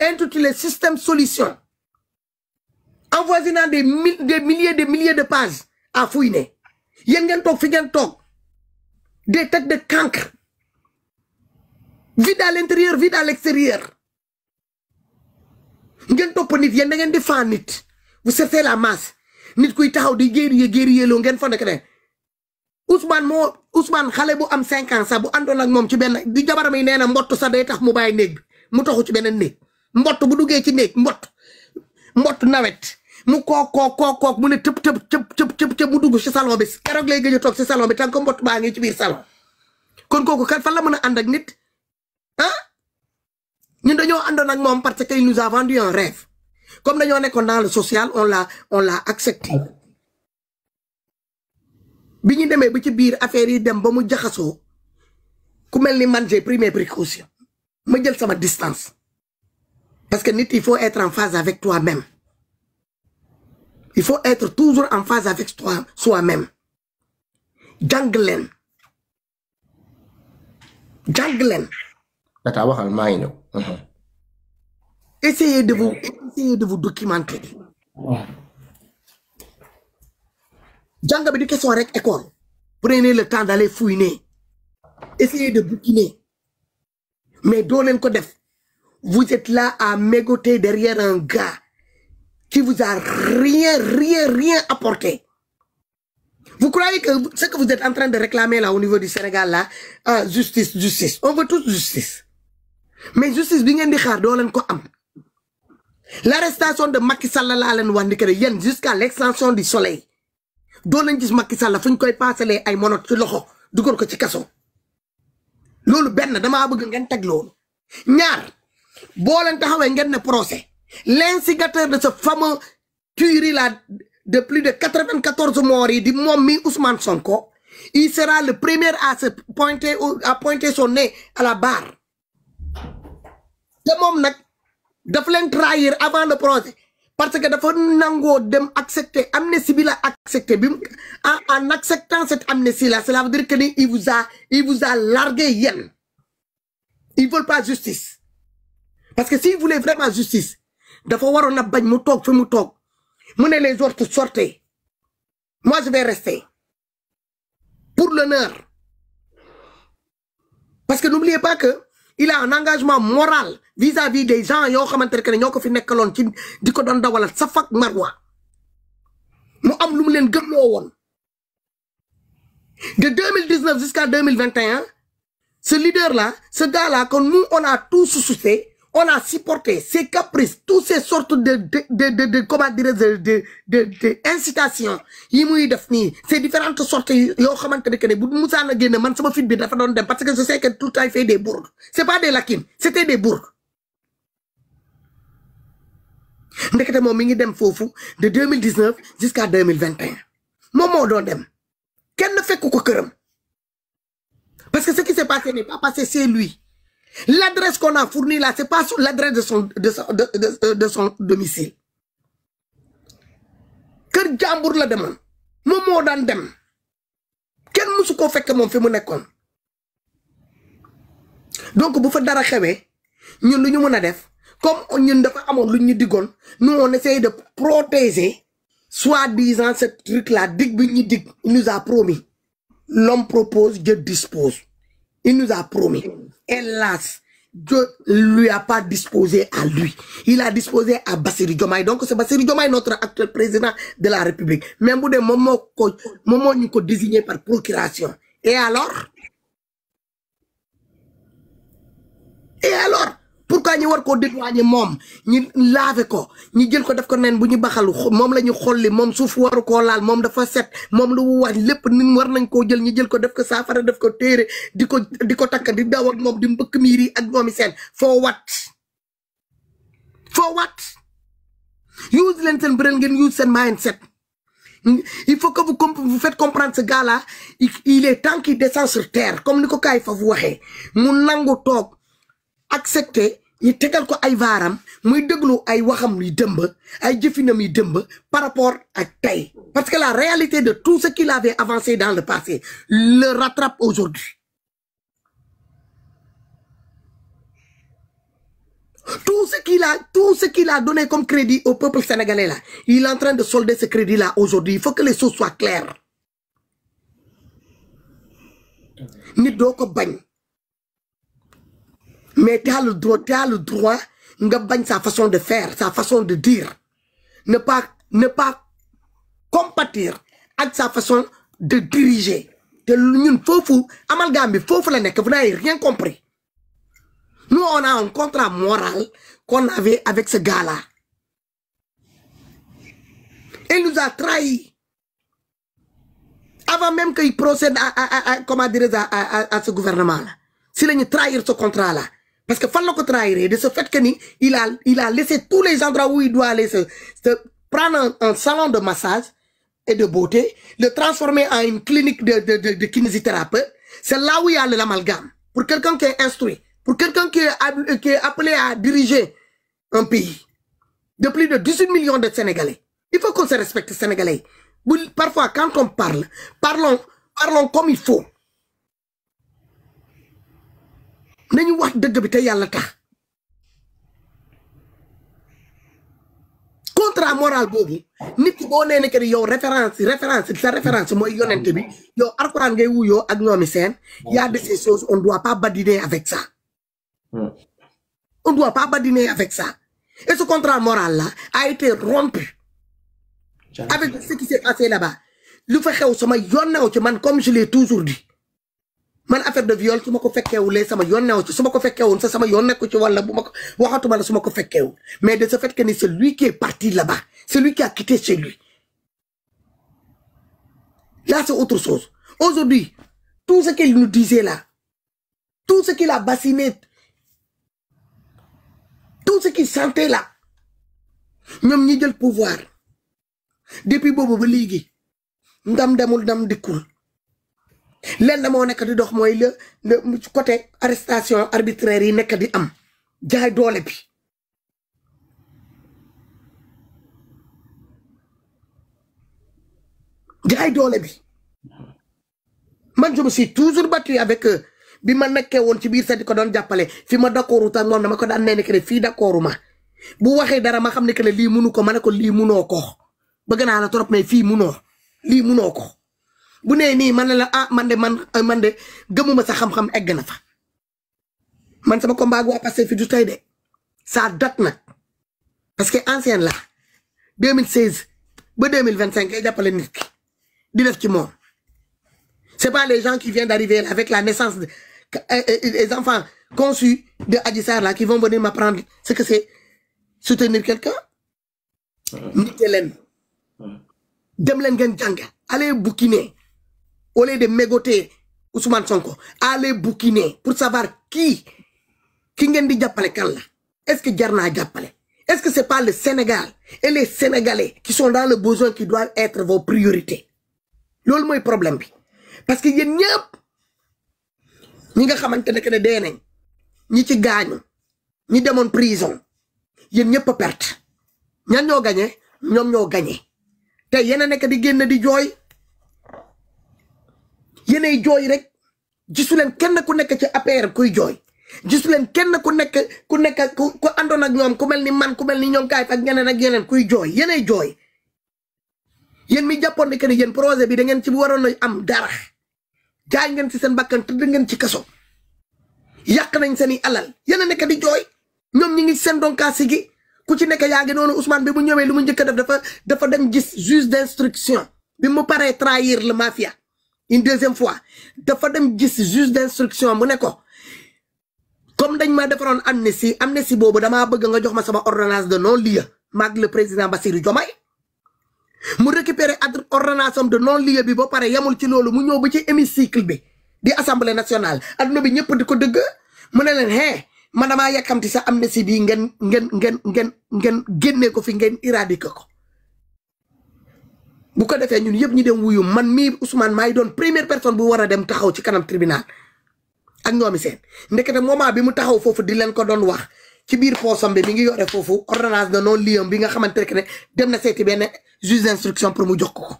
intitulé Système Solution avoisinant des milliers de pages à fouiner yéen ngeen toog fi ngeen toog des têtes de cancre vide à l'intérieur vide à l'extérieur ngeen topp nit yéen da ngeen di fan nit vous cherchez la masse nit kuy taxaw di guerrier loo ngeen fa nekk ne Ousmane xale bu am 5 ans sax bu àndoon ak moom ci benn di jabaram yi nee na mbott sax day tax mu bàyyi néeg bi mu taxu ci beneen néeg mbott bu duggee ci néeg mbott nawet mu kook mu ne tëb mu dugg ci salon bi keroog lay gëj a toog ci salon bi tant que mbott baa ngi ci biir salon kon kooku kan fan la mën a ànd ak nit ah ñun dañoo àndoon ak moom parce que il nous a vendu un rêve comme dañoo nekkoon dans le social on l'a accepté bi ñu demee ba ci biir affaire yi dem ba mu jaxasoo ku mel ni man j'ai pris mes précautions ma jël sama distance parce que nit il faut être en phase avec toi-même il faut être toujours en phase avec soi-même jàng leen Tata waxal maa ngi ñëw. essayez de vous documenter. jàng bi du question rek école. prenez le temps d'aller fouiner. essayez de bouquiner. mais doo leen ko def. vous êtes là à mégoter derrière un gars qui vous a rien apporté. Vous croyez que ce que vous êtes en train de réclamer là au niveau du Sénégal là, justice, on veut tous justice. Mais justice bi ngeen di xaar doo leen ko am. L'arrestation de Macky Sall laa leen wax ni que yéen jusqu'à l'extension du soleil doo leen gis Macky Sall fu ñu koy passelee ay monot ci loxo dugal ko ci kaso. loolu benn damaa bëgg ngeen teg loolu. ñaar boo leen taxawee ngeen ne procès l'instigateur de ce fameux tuerie là de plus de 94 morts yi di moom mi Ousmane Sonko il sera le premier à pointer son nez à la barre. te moom nag dafa leen trahir avant le procès parce que dafa nangoo dem accepter amnistie bi la accepter bi en acceptant cette amnistie là cela veut dire que ni il vous a largué yéen. Ils veulent pas justice parce que s'ils voulaient vraiment justice dafa waroon na bañ mu toog fi mu toog mu ne les autres sortez moi je vais rester pour l'honneur parce que n'oubliez pas que il a un engagement moral vis-à-vis des gens yoo xamante ne ñoo ko fi nekkaloon ci di ko doon dawalal Safa ak Marwa mu am lu mu leen gëmloo woon de 2019 jusqu'à 2021 ce leader là ce gars là que nous on a tous soutenu on a supporté ses caprices toutes ces sortes de comment dire de incitation yi muy def nii ces différentes sortes yoo xamante ne bu Moussa na génne man sama fit bi dafa doon dem parce que je sais que tout le temps il fait des bourdes c'est pas des lacunes c'était des bourdes ndekete moom mi ngi dem foofu de 2019 jusqu'à 2021 moom moo doon dem kenn fekk ko këram parce que ce qui s'est passé n'est pas passé c'est lui. L'adresse qu'on a fournie là, c'est pas l'adresse de son domicile. Kër jàmbur la demoon moom moo daan dem kenn musu ko fekk moom fi mu nekkoon donc bu fa dara xewee ñun lu ñu mën a def comme ñun dafa amoon lu ñu diggoon nous on essaye de protéger soi-disant ce truc là dig bi ñu dig il nous a promis l'homme propose Dieu dispose il nous a promis. Hélas, Dieu lui a pas disposé à lui. Il a disposé à Bassirou Diomaye. Donc c'est Bassirou Diomaye notre actuel président de la République. Même si moment nous ko désigné par procuration. Et alors? Pourquoi ñu war ko dédouaner mom ñi laver ko ñi jël ko def ko nen bu ñu baxal mom lañu xolli mom suuf waru ko laal mom dafa set mom lu wax lepp nit war nañ ko jël ñi jël ko def ko safara def ko téré diko tak di daw ak mom di mbëkk miiri ak ñoomi seen for what use len sen brain ngeen use sen mindset. Il faut que vous faites comprendre ce gars là il est temps qu'il descend sur terre comme niko kay fa waxé mu nangu tok accepter yi tegal ko ay varam muy deglu ay waxam yi demb ay jëfinam yi demb par rapport ak tay parce que la réalité de tout ce qu'il avait avancé dans le passé le rattrape aujourd'hui. Tout ce qu'il a donné comme crédit au peuple sénégalais là, il est en train de solder ce crédit là aujourd'hui. Il faut que les choses soient claires. Ni doko bagn. Mais tu as le droit, nga bagn sa façon de faire, sa façon de dire. Ne pas compatir avec sa façon de diriger. Ñun fofu amalgame bi fofu la nek, vous n'avez rien compris. Nous on a un contrat moral qu'on avait avec ce gars-là. Il nous a trahis. Avant même qu'il procède à ce gouvernement-là. S'il a trahir ce contrat-là. Parce que fan le trahir de ce fait qu'il a laissé tous les endroits où il doit aller se prendre un salon de massage et de beauté, le transformer en une clinique de kinésithérapeute. C'est là où il y a l'amalgame. Pour quelqu'un qui est instruit, pour quelqu'un qui est appelé à diriger un pays de plus de 18 millions de Sénégalais. Il faut qu'on se respecte, Sénégalais. Parfois, quand on parle, parlons comme il faut. Nañu wax dëgg bi te yàlla tax contrat moral boobu nit ki boo nee ne que yow référence mooy yonent bi yow Alxuraan ngay wuyoo ak ñoomi seen y a de ces choses on doit pas badiner avec ça. On doit pas badiner avec ça. Et ce contrat moral là a été rompu avec ce qui s'est passé là-bas. Lu fa xew sama yoon neew ci man comme je l'ai toujours dit. Man affaire de viol su ma ko fekkewulee sama yoon neew ci su ma ko fekkewoon sa sama yoon nekku ci wala bu ma ko waxatuma la su ma ko fekkewul mais de ce fait que c'est lui qui est parti là-bas, c'est lui qui a quitté chez lui. Là c'est autre chose. Aujourd'hui, tout ce qu'il nous disait là, tout ce qu'il a bassiné, tout ce qu'il sentait là, ñoom ñi jël pouvoir depuis boobu ba léegi ndam demul ndam dikkul. Lenn moo nekk di dox mooy le côté arrestation arbitraire yi nekk di am jaay doole bi man je me suis toujours battu avec eux bi ma nekkee woon ci biir sadi ko doon jàppale fi ma d'accordu tan moom dama ko daan nee ne que fii d'accordu ma bu waxee dara ma xam ne que lii munu ko ma ne ko lii munoo ko bëgg naa la trop mais fii munoo lii munoo ko bu nee nii man la ah man de gëmuma sa xam-xam egg na fa man sama combat waa passé fi du tey de ça date nag parce que ancienne la 2016 ba 2025 ngay jàppale nit ki di def ci moom c'est pas les gens qui viennent d'arriver avec la naissance des enfants conçus de Adji Sarr là qui vont venir m'apprendre ce que c'est soutenir quelqu'un nit leen dem leen ngeen jàng allez bouquiner au lieu de mégoter Ousmane Sonko, allez bouquiner pour savoir qui ngeen di jàppale kan la. Est-ce que jar naa jàppale? Est-ce que c'est pas le Sénégal et les Sénégalais qui sont dans le besoin qui doivent être vos priorités? Loolu mooy problème bi parce que yéen ñëpp ñi nga xamante ne que dee nañ ñi ci gaañu ñi demoon prison yéen ñëpp a perte ñan ñoo gagné ñoom ñoo gagné te yéen a nekk di génn di jooy. Yéenay jooy rek gisu leen kenn ku nekk ci APR kuy jooy gisu leen kenn ku nekk ku àndoon ak ñoom ku mel ni man ku mel ni ñoom kaay ak ñeneen ak yeneen kuy jooy yéenay jooy yéen mi jàppoon ne que ni yéen projet bi da ngeen ci waroon a am dara jaay ngeen ci seen bakkan tëdd ngeen ci kaso yàq nañ seen i alal yéen a nekk di jooy ñoom ñi ngi seen donkaasi gi ku ci nekk yaa ngi noonu Ousmane bi mu ñëwee lu mu njëkk a def dafa dem gis juge d'instruction bi mu paree trahir le mafia une deuxième fois dafa dem gis juge d'instruction mu ne ko comme dañ ma defaroon amnistie boobu damaa bëgg nga jox ma sama ordonnance de non-lieu maag le président Bassirou Diomaye mu récupérer ordonnance de non-lieu bi ba pare yamul ci loolu mu ñëw ba ci hémicycle bi di assemblée nationale adduna bi ñëpp di ko dëgg mu ne leen man damaa yàkkamti sa amnistie bi ngeen génnee ko fi ngeen éradiquer ko bu ko defee ñun yëpp ñu dem wuyu man mii Ousmane maay doon première personne bu war a dem taxaw ci kanam tribunal ak ñoomi seen ndekete moment bi mu taxaw foofu di leen ko doon wax ci biir poosam bi mi ngi yore foofu ordonnance de non-lieu bi nga xamante ne dem na seeti benn juge d'instruction pour mu jox ko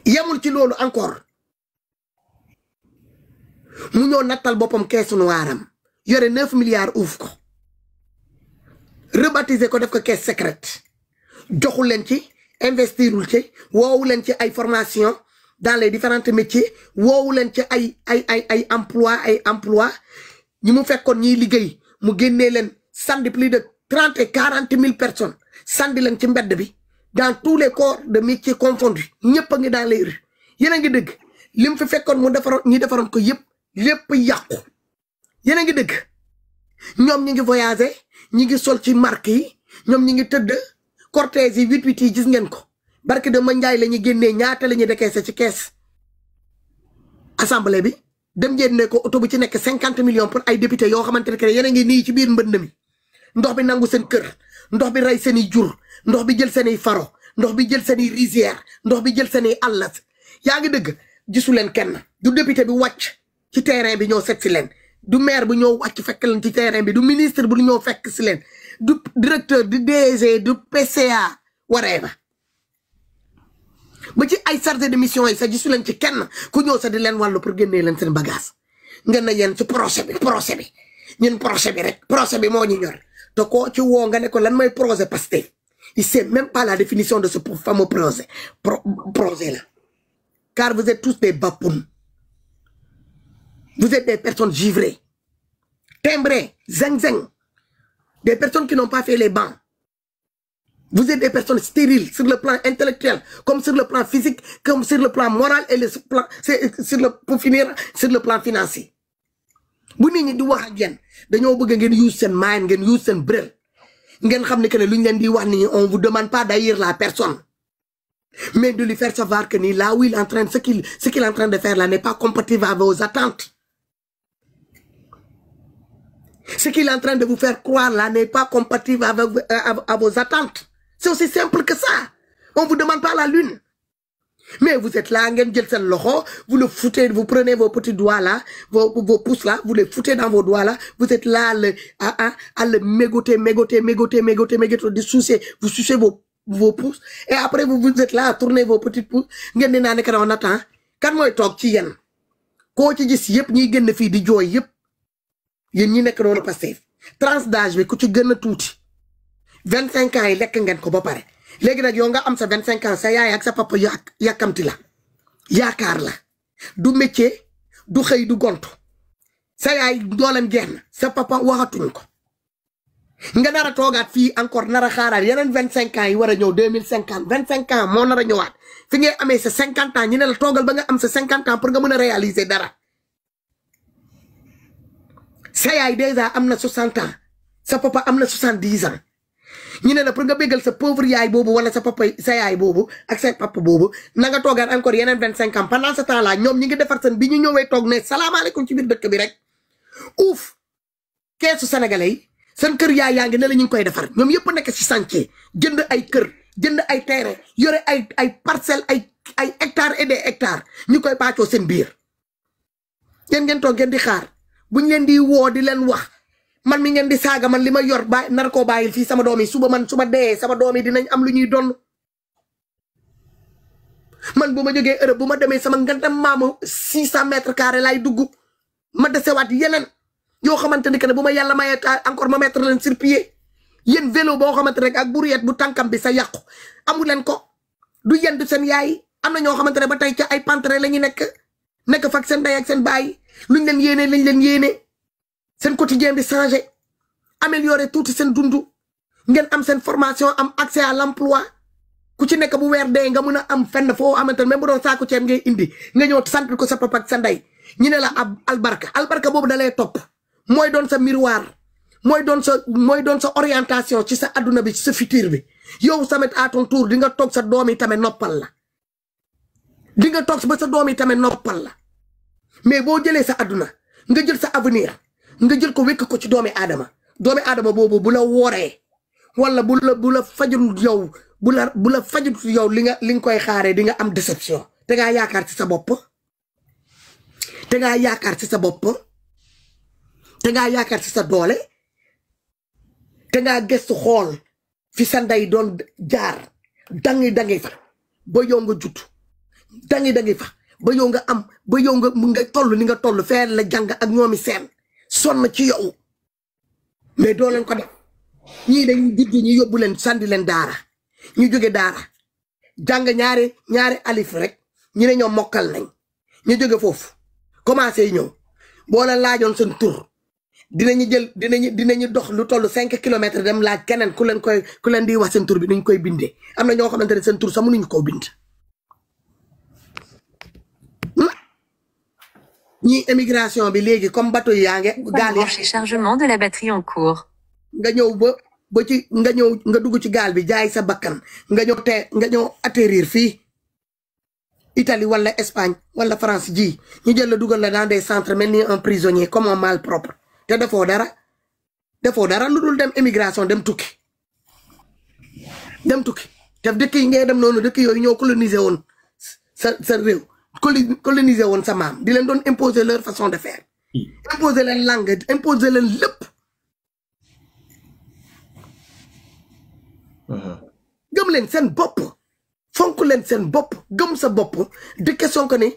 yemul ci loolu encore mu ñëw nattal boppam caisse noiram yore 9 milliards uuf ko rebaptiser ko def ko caisse secrète joxul leen ci investirul ci woowu leen ci ay formation dans les différents métiers woowu leen ci ay emploi ñi mu fekkoon ñiy liggéey mu génnee leen sandi plus de 30 et 40 000 personnes sandi leen ci mbedd bi dans tous les corps de métiers confondus ñëpp a ngi dans les rues yéen a ngi dëgg li mu fi fekkoon mu defaroon ñi defaroon ko yëpp lépp yàqu yéen a ngi dëgg ñoom ñi ngi voyager ñi ngi sol ci marque yi ñoom ñi ngi tëdd cortège yi 8-8 yi gis ngeen ko barke de Mandiaye la ñu génnee ñaata la ñu décaissé ci caisse assemblée bi dem génne ko oto bu ci nekk 50 millions pour ay député yoo xamante ne yéen a ngi nii ci biir mbënd mi ndox bi nangu seen kër ndox bi rey seen i jur ndox bi jël seen i faro ndox bi jël seen i rizière ndox bi jël seen i àllas yaa ngi dëgg gisu leen kenn du député bi wàcc ci terrain bi ñoo set si leen du maire bu ñoo wàcc fekk leen ci terrain bi du ministre bu ñoo fekk si leen du directeur du DG du PCA waree ba ci ay chargé de mission yi sax gisu leen ci kenn ku ñëw sax di leen wàllu pour génnee leen seen bagage ngeen na yéen ci procès bi ñun procès bi rek procès bi moo ñu ñor te koo ci woo nga ne ko lan mooy projet Pastef il sait même pas la définition de ce fameux projet là car vous êtes tous des bapounes vous êtes des personnes givrées timbrées zing des personnes qui n'ont pas fait les bancs. Vous êtes des personnes stériles sur le plan intellectuel, comme sur le plan physique, comme sur le plan moral et pour finir, sur le plan financier. Bu nit ñi di wax ak yéen dañoo bëgg ngeen use seen mind ngeen use seen brain ngeen xam ne que ne lu ñu leen di wax ni on vous demande pas d'haïr la personne mais de lui faire savoir que ni là où il est en train ce qu'il est en train de faire là n'est pas compatible avec vos attentes. Ce qu'il est en train de vous faire croire là n'est pas compatible avec à vos attentes. C'est aussi simple que ça. On ne vous demande pas la lune. Mais vous êtes là, vous le foutez, vous prenez vos petits doigts là, vos pouces là, vous les foutez dans vos doigts là, vous êtes là à le mégoter, vous sucez vos pouces, et après vous êtes là à tourner vos petits pouces, on attend. Quand moi je talk ci yen, ko ci gis yépp ñi gën fi di joy yépp yeen ñi nek non Pastef tranche d'âge bi ku ci gën tuuti 25 ans yi lekk ngeen ko ba pare léegi nag yow nga am sa 25 ans sa yaay ak sa papa yàkkamti la yaakaar la du métier du xëy du gontu sa yaay dooleem jeex na sa papa waxatuñ ko nga nar a toogaat fii encore nar a xaaraat yeneen 25 ans yi war a ñëw 2050 25 ans moo nar a ñëwaat fi ngay amee sa 50 ans ñu ne la toogal ba nga am sa 50 ans pour nga mën a réaliser dara sa yaay déjà am na 60 ans sa papa am na 70 ans ñu ne la pour nga bégal sa pauvre yaay boobu wala sa papa sa yaay boobu ak sa papa boobu na nga toogaat encore yeneen 25 ans pendant ce temps là ñoom ñi ngi defar seen bi ñu ñëwee toog ne salaamaaleykum ci biir dëkk bi rek ouf keesu sénégalais yi seen kër yaay yaa ngi ne la ñu ngi koy defar ñoom yëpp nekk ci chantier jënd ay kër jënd ay terrain yore ay parcelles ay hectares et des hectares ñu koy bàccoo seen biir yéen ngeen toog ngeen di xaar buñ leen di woo di leen wax man mi ngeen di saaga man li ma yor ba nar koo bàyyil fii sama doom yi suba man su ma dee sama doom yi dinañ am lu ñuy donn man bu ma jógee Europe bu ma demee sama ngantam maamu 600 mètres carrés laay dugg ma desewaat yeneen yoo xamante ni que ne bu ma yàlla mayee encore ma mettre leen sur pied yéen vélo boo xamante rek ak brouette bu tànkam bi sa yàqu amu leen ko du yendu seen yaay am na ñoo xamante ne ba tey ca ay pantre la ñu nekk nekk fa ak seen ndey ak seen baay luñ leen yéene lañ leen yéene seen quotidien bi changé améliorer tuuti seen dundu ngeen am seen formation am accès à l'emploi ku ci nekk bu weer dee nga mën a am fenn foo xamante ne même bu doon saako ceeb ngay indi nga ñëw sant ko sa papa ak sa ndey ñu ne la ab albarka boobu da lay topp mooy doon sa miroir mooy doon sa orientation ci sa adduna bi ci sa futur bi yow tamit à ton tour di nga toog sa doom yi tamit noppal la di nga toog ba sa doom yi tamit noppal la mais boo jëlee sa adduna nga jël sa avenir nga jël ko wékk ko ci doomi aadama boobu bu la wooree wala bu la fajul yow bu la fajul yow li nga koy xaaree di nga am déception te ngaa yaakaar ci sa bopp te ngaa yaakaar ci sa bopp te ngaa yaakaar ci sa doole te ngaa gëstu xool fi sa ndey doon jaar dangi fa ba yow nga judd dangi fa ba yow nga am ba yow nga toll ni nga toll fee la jàng ak ñoomi seen sonn ci yow mais doo leen ko def ñii dañ judd ñu yóbbu leen sandi leen daara ñu jóge daara jàng ñaari alif rek ñu ne ñoom mokkal nañ ñu jóge foofu commencé ñëw boo leen laajoon seen tur dinañu dox lu toll 5 kilomètres dem laaj keneen ku leen di wax seen tur bi nuñ koy bindee am na ñoo xamante ne seen tur sax mënuñu koo bind ñii émigration bi léegi comme bateau yaa ngi gaal ya chargement de la batterie en cours nga ñëw nga dugg ci gaal bi jaay sa bakkan nga ñëw atterrir fii Italie wala Espagne wala France ji ñu jël la dugal la dans des centres mel ni un prisonnier comme un malpropre te defoo dara lu dul dem émigration dem tukki te dëkk yi ngay dem noonu dëkk yooyu ñoo colonisé woon sa réew colonisé woon sa maam di leen doon imposer leur façon de faire imposer leen langue imposer leen lépp gëm leen seen bopp fonk leen seen bopp gëm sa bopp de question que ni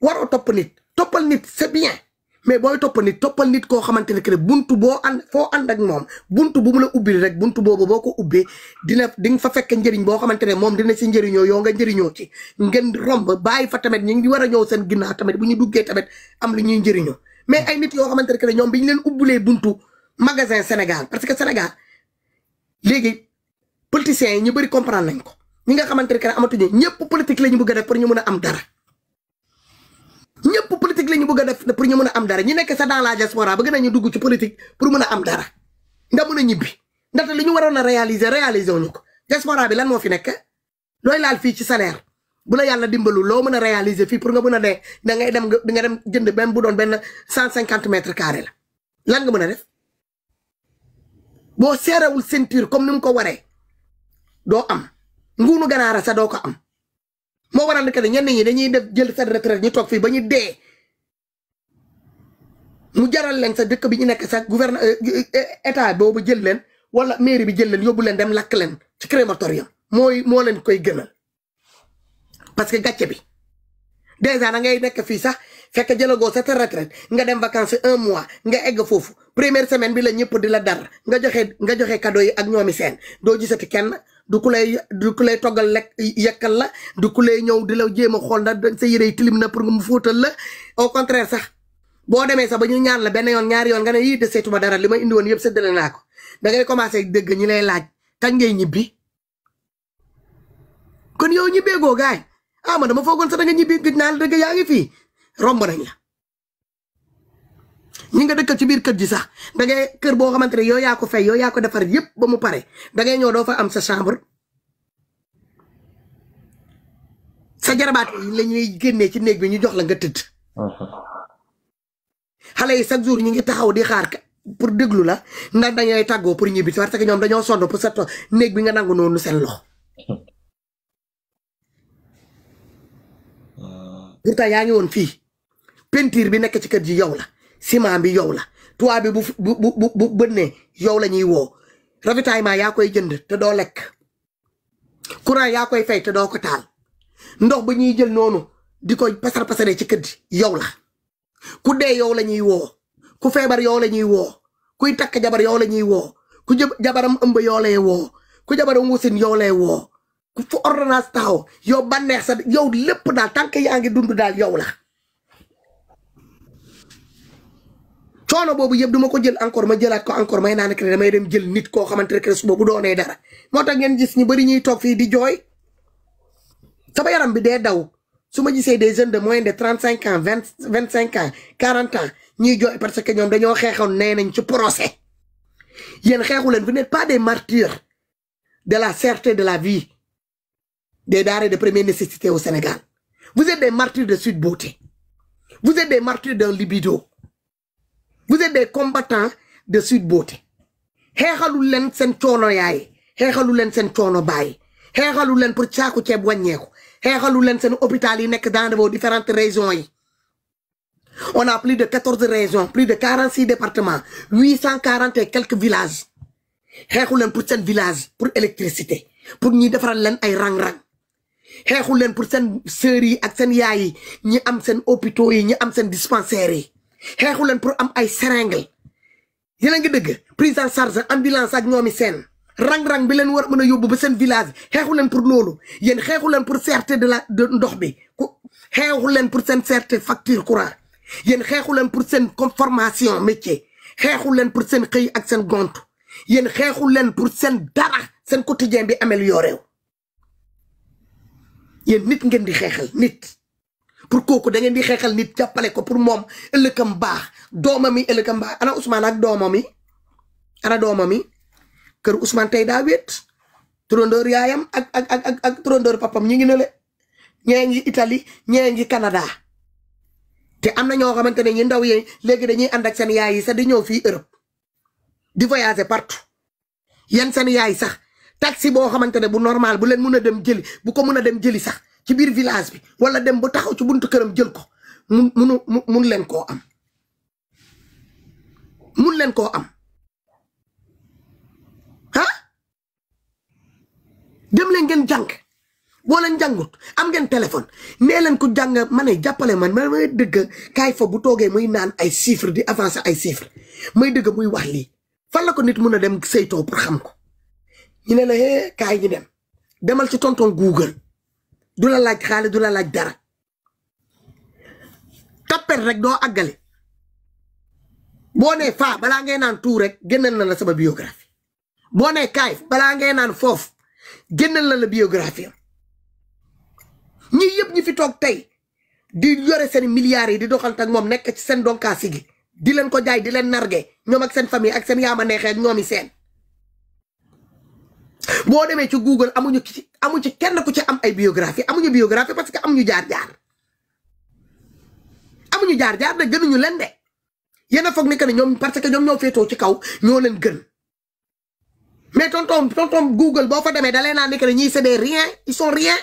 waroo topp nit toppal nit c'est bien mais booy toppal nit koo xamante ne que buntu foo ànd ak moom buntu bu mu la ubbil rek buntu boobu boo ko ubbee di nga fa fekk njëriñ boo xamante ne moom dina si njëriñoo yow nga njëriñoo ci ngeen romb bàyyi fa tamit ñu ngi war a ñëw seen ginnaaw tamit bu ñu duggee tamit am lu ñuy njëriñoo mais ay nit yoo xamante ne que ñoom bi ñu leen ubbilee buntu magasin Sénégal parce que Sénégal léegi politiciens yi ñu bëri comprendre nañ ko ñi nga xamante ne que amatuñu ñëpp politique la ñu bëgg a def pour ñu mën a am dara ñëpp politique la ñu bëgg a def pour ñu mën a am dara ñi nekk sa dans la diaspora bëgg nañu dugg ci politique pour mën a am dara nga mën a ñibbi ndaxte li ñu waroon a réaliser wuñu ko diaspora bi lan moo fi nekk looy laal fii ci salaire bu la yàlla dimbalu loo mën a réaliser fii pour nga mën a dee da nga dem jënd même bu doon benn 150 mètres carrés la lan nga mën a def boo seerewul ceinture comme ni mu ko waree doo am nguunu ganaara sa doo ko am moo waral que ne ñenn ñi dañuy def jël seen retraite ñu toog fii ba ñu dee mu jaral leen sa dëkk bi ñu nekk sa état boobu jël leen wala mairie bi jël leen yóbbu leen dem lakk leen ci crématorium moo leen koy gënal parce que gàcce bi dèjà da ngay nekk fii sax fekk jëlagoo sa retraite nga dem vacances 1 mois nga egg foofu première semaine bi la ñëpp di la dar nga joxe cadeau yi ak ñoomi seen doo gisati kenn du ku lay toggal lekk yekkal la du ku lay ñëw di la jéem a xool ndax sa yére yi tilim na pour nga mu fóotal la au contraire sax boo demee sax ba ñu ñaan la benn yoon ñaari yoon nga ne yii de seetuma dara li ma indi woon yëpp séddale naa ko da ngay commencé dégg ñi lay laaj kañ ngay ñibbi kon yow ñibbeegoo gaay ma dama foogoon sax da nga ñibbi gëj naa la dëgg yaa ngi fii romb nañ la ñi nga dëkkal ci biir kër ji sax da ngay kër boo xamante ne yow yaa ko fay yow yaa ko defar yëpp ba mu pare da ngay ñëw doo fa am sa chambre sa jarabaat yi la ñuy génnee ci néeg bi ñu jox la nga tëdd xale yi chaque jour ñu ngi taxaw di xaar pour déglu la ndax dañuy tàggoo pour ñibbi parce que ñoom dañoo sonn pour sa néeg bi nga nangu noonu seen loxo pourtant yaa ngi woon fii peinture bi nekk ci kër ji yow la ciment bi yow la toit bi bu bënnee yow la ñuy woo ravitaillement yaa koy jënd te doo lekk courant yaa koy fay te doo ko taal ndox ba ñuy jël noonu di koy pasaree ci kër ji yow la ku dee yow la ñuy woo ku feebar yow la ñuy woo kuy takk jabar yow la ñuy woo ku jabaram ëmb yow lay woo ku jabaram wusin yow lay woo ku fu ordonnance taxaw yow bànneex sa yow lépp daal tant que yaa ngi dund daal yow la coono boobu yëpp duma ko jël encore ma jëlaat ko encore may naan que damay dem jël nit koo xamante ne suba bu doonee dara moo tax ngeen gis ñu bëri ñuy toog fii di jooy sama yaram bi dee daw su ma gisee des jeunes de moins de 35 ans 25 ans 40 ans ñuy jooy parce que ñoom dañoo xeexoon nee nañ ci procès yéen xeexu leen vous n'êtes pas des martyrs de la cherté de la vie des denrées de première nécessité au Sénégal vous êtes des martyrs de Sweet Beauté vous êtes des martyrs d'un libido vous êtes des combattants de Sweet Beauté xeexalu leen seen coono yaay xeexalu leen seen coono baay xeexalu leen pour caaku ceeb wàññeeku xeexalu leen seen hôpital yi nekk dans vos différentes régions yi on a plus de 14 régions plus de 46 départements 840 et quelques villages xeexu leen pour seen village pour électricité pour ñi defaral leen ay rang-rang xeexu leen pour seen sœurs yi ak seen yaay yi ñi am seen hôpitaux yi ñi am seen dispensaires yi xeexu leen pour am ay seringue yéen a ngi dëgg prise en charge ambulance ak ñoomi seen rang-rang bi leen war a mën a yóbbu ba seen village xeexu leen pour loolu yéen xeexu leen pour cherté de ndox bi xeexu leen pour seen cherté facture courant yéen xeexu leen pour seen formation métier xeexu leen pour seen xëy ak seen gont yéen xeexu leen pour seen dara seen quotidien bi amélioré wu yéen nit ngeen di xeexal nit pour kooku da ngeen di xeexal nit jàppale ko pour moom ëllëgam baax doomam yi ëllëgam baax ana Ousmane ak doomam yi ana doomam yi kër Ousmane tey daa wéet turandoor yaayam ak turandoor papam ñi ngi ne le ñee ngi Italie ñee ngi Canada te am na ñoo xamante ne ñu ndaw yi léegi dañuy ànd ak seen yaay yi sax di ñëw fii Europe di voyager partout yan seen yaay sax taxi boo xamante ne bu normal bu leen mun a dem jëli bu ko mun a dem jëli sax ci biir village bi wala dem bu taxaw ci buntu këram jël ko mun leen koo am mun leen koo am ah dem leen ngeen jàng boo leen jàngut am ngeen téléphone nee leen ko jàng ma ne jàppale man may dëgg kaay fa bu toogee muy naan ay chiffres di avancer ay chiffres may dëgg muy wax lii fan la ko nit mun a dem saytoo pour xam ko ñu ne la hee kaay ñu dem demal ci tonton Google du la laaj xaalis du la laaj dara tappet rek doo àggale boo nee faa balaa ngay naan tout rek génnal na la sama biographie boo nee kaay balaa ngay naan foofu génnal na la biographie ñi yëpp ñi fi toog tey di yore seen milliards yi di doxante ak moom nekk ci seen donkaasi gi di leen ko jaay di leen narge ñoom ak seen famille ak seen yaama neexee ak ñoomi seen boo demee ci Google amu ci kenn ku ci am ay biographie amuñu biographie parce que amuñu jaar-jaar amuñu jaar-jaar de gënuñu leen de yéen a foog ne que ne ñoom parce que ñoom ñoo féetoo ci kaw ñoo leen gën mais tonton Google boo fa demee da leen naa ne que ne ñii c'est des rien ils sont rien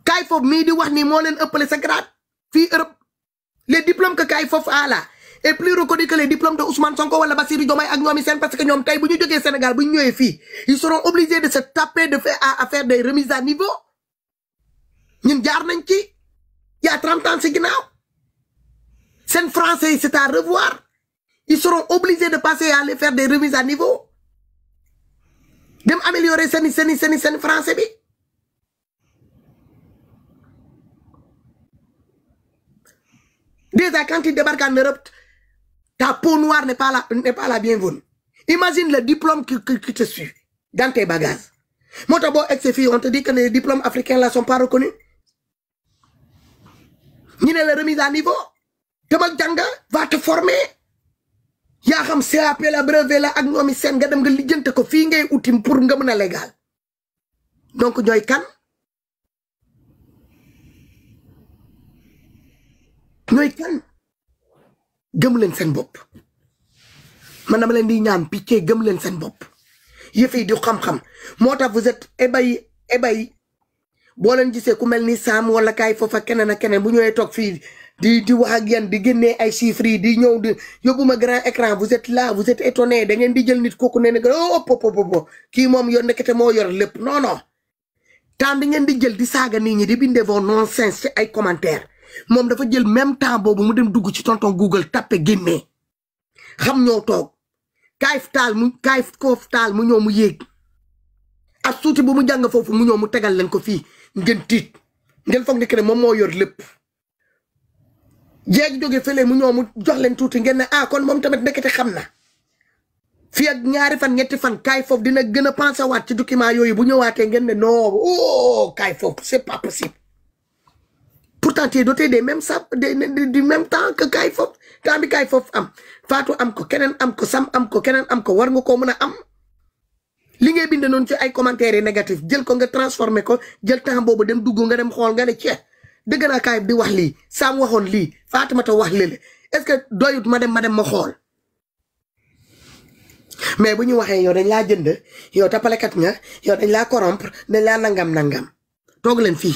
kaay foofu mii di wax ni moo leen ëppale sa grade fii Europe les diplômes que kaay foofu là est plus reconnu que les diplômes de Ousmane Sonko wala Bassirou Diomaye ak ñoomi seen parce que ñoom tey bu ñu jógee Sénégal bu ñu ñëwee fii ils seront obligés de se taper de faire à faire des remises à niveau ñun jaar nañ ci y a 30 ans si ginnaaw seen français c'est à revoir ils seront obligés de passer à aller faire des remises à niveau dem améliorer seen français bi déjà quand ils débarquent en Europe ta peau noire n'est pas la bienvenue. Imagine le diplôme qui te suit dans tes bagages. Moi, on te dit que les diplômes africains là sont pas reconnus. Ni la remise à niveau. Demal janga va te former. Ya xam CAP la brevet la ak ñomi sen nga dem nga lijeenté ko fi ngay outil pour nga mëna légal. Donc ñoy kan? Ñoy kan? gëm leen seen bopp man dama leen di ñaan picc gëm leen seen bopp yëf yi di xam-xam moo tax vous êtes ébahi boo leen gisee ku mel ni Sam wala kaay foofa keneen ak keneen bu ñëwee toog fii di wax ak yéen di génnee ay chiffres yi di ñëw di yóbbuma grand écran vous êtes là vous êtes étonné da ngeen di jël nit kooku ne nga oh kii moom yor nekkete moo yor lépp non non temps bi ngeen di jël di saaga nit ñi di bindee vos nonsense ci ay commentaires moom dafa jël même temps boobu mu dem dugg ci tonton Google tappe génnee xam ñoo toog kaay koof taal mu ñëw mu yéeg ak suuti bu mu jàng foofu mu ñëw mu tegal leen ko fii ngeen tiit ngeen foog ne que ne moom moo yor lépp jeeg jóge fële mu ñëw mu jox leen tuuti ngeen ne kon moom tamit ndekete xam na fii ak ñaari fan ñetti fan kaay foofu dina gën a pensé waat ci document yooyu bu ñëwaatee ngeen ne non kaay foofu c'est pas possible pourtant tu es doté des mêmes du même temps que kaay foofu temps bi kaay foofu am Fatou am ko keneen am ko Sam am ko keneen am ko war nga koo mën a am li ngay bind noonu ci ay commentaires yi négatif jël ko nga transformé ko jël temps boobu dem dugg nga dem xool nga ne cee dëgg naa kaay di wax lii Sam waxoon lii Fatoumata wax lële est-ce que doyut ma dem ma xool mais bu ñu waxee yow dañ laa jënd yow tapalekat nga yow dañ laa corrompre dañ laa nangam toog leen fii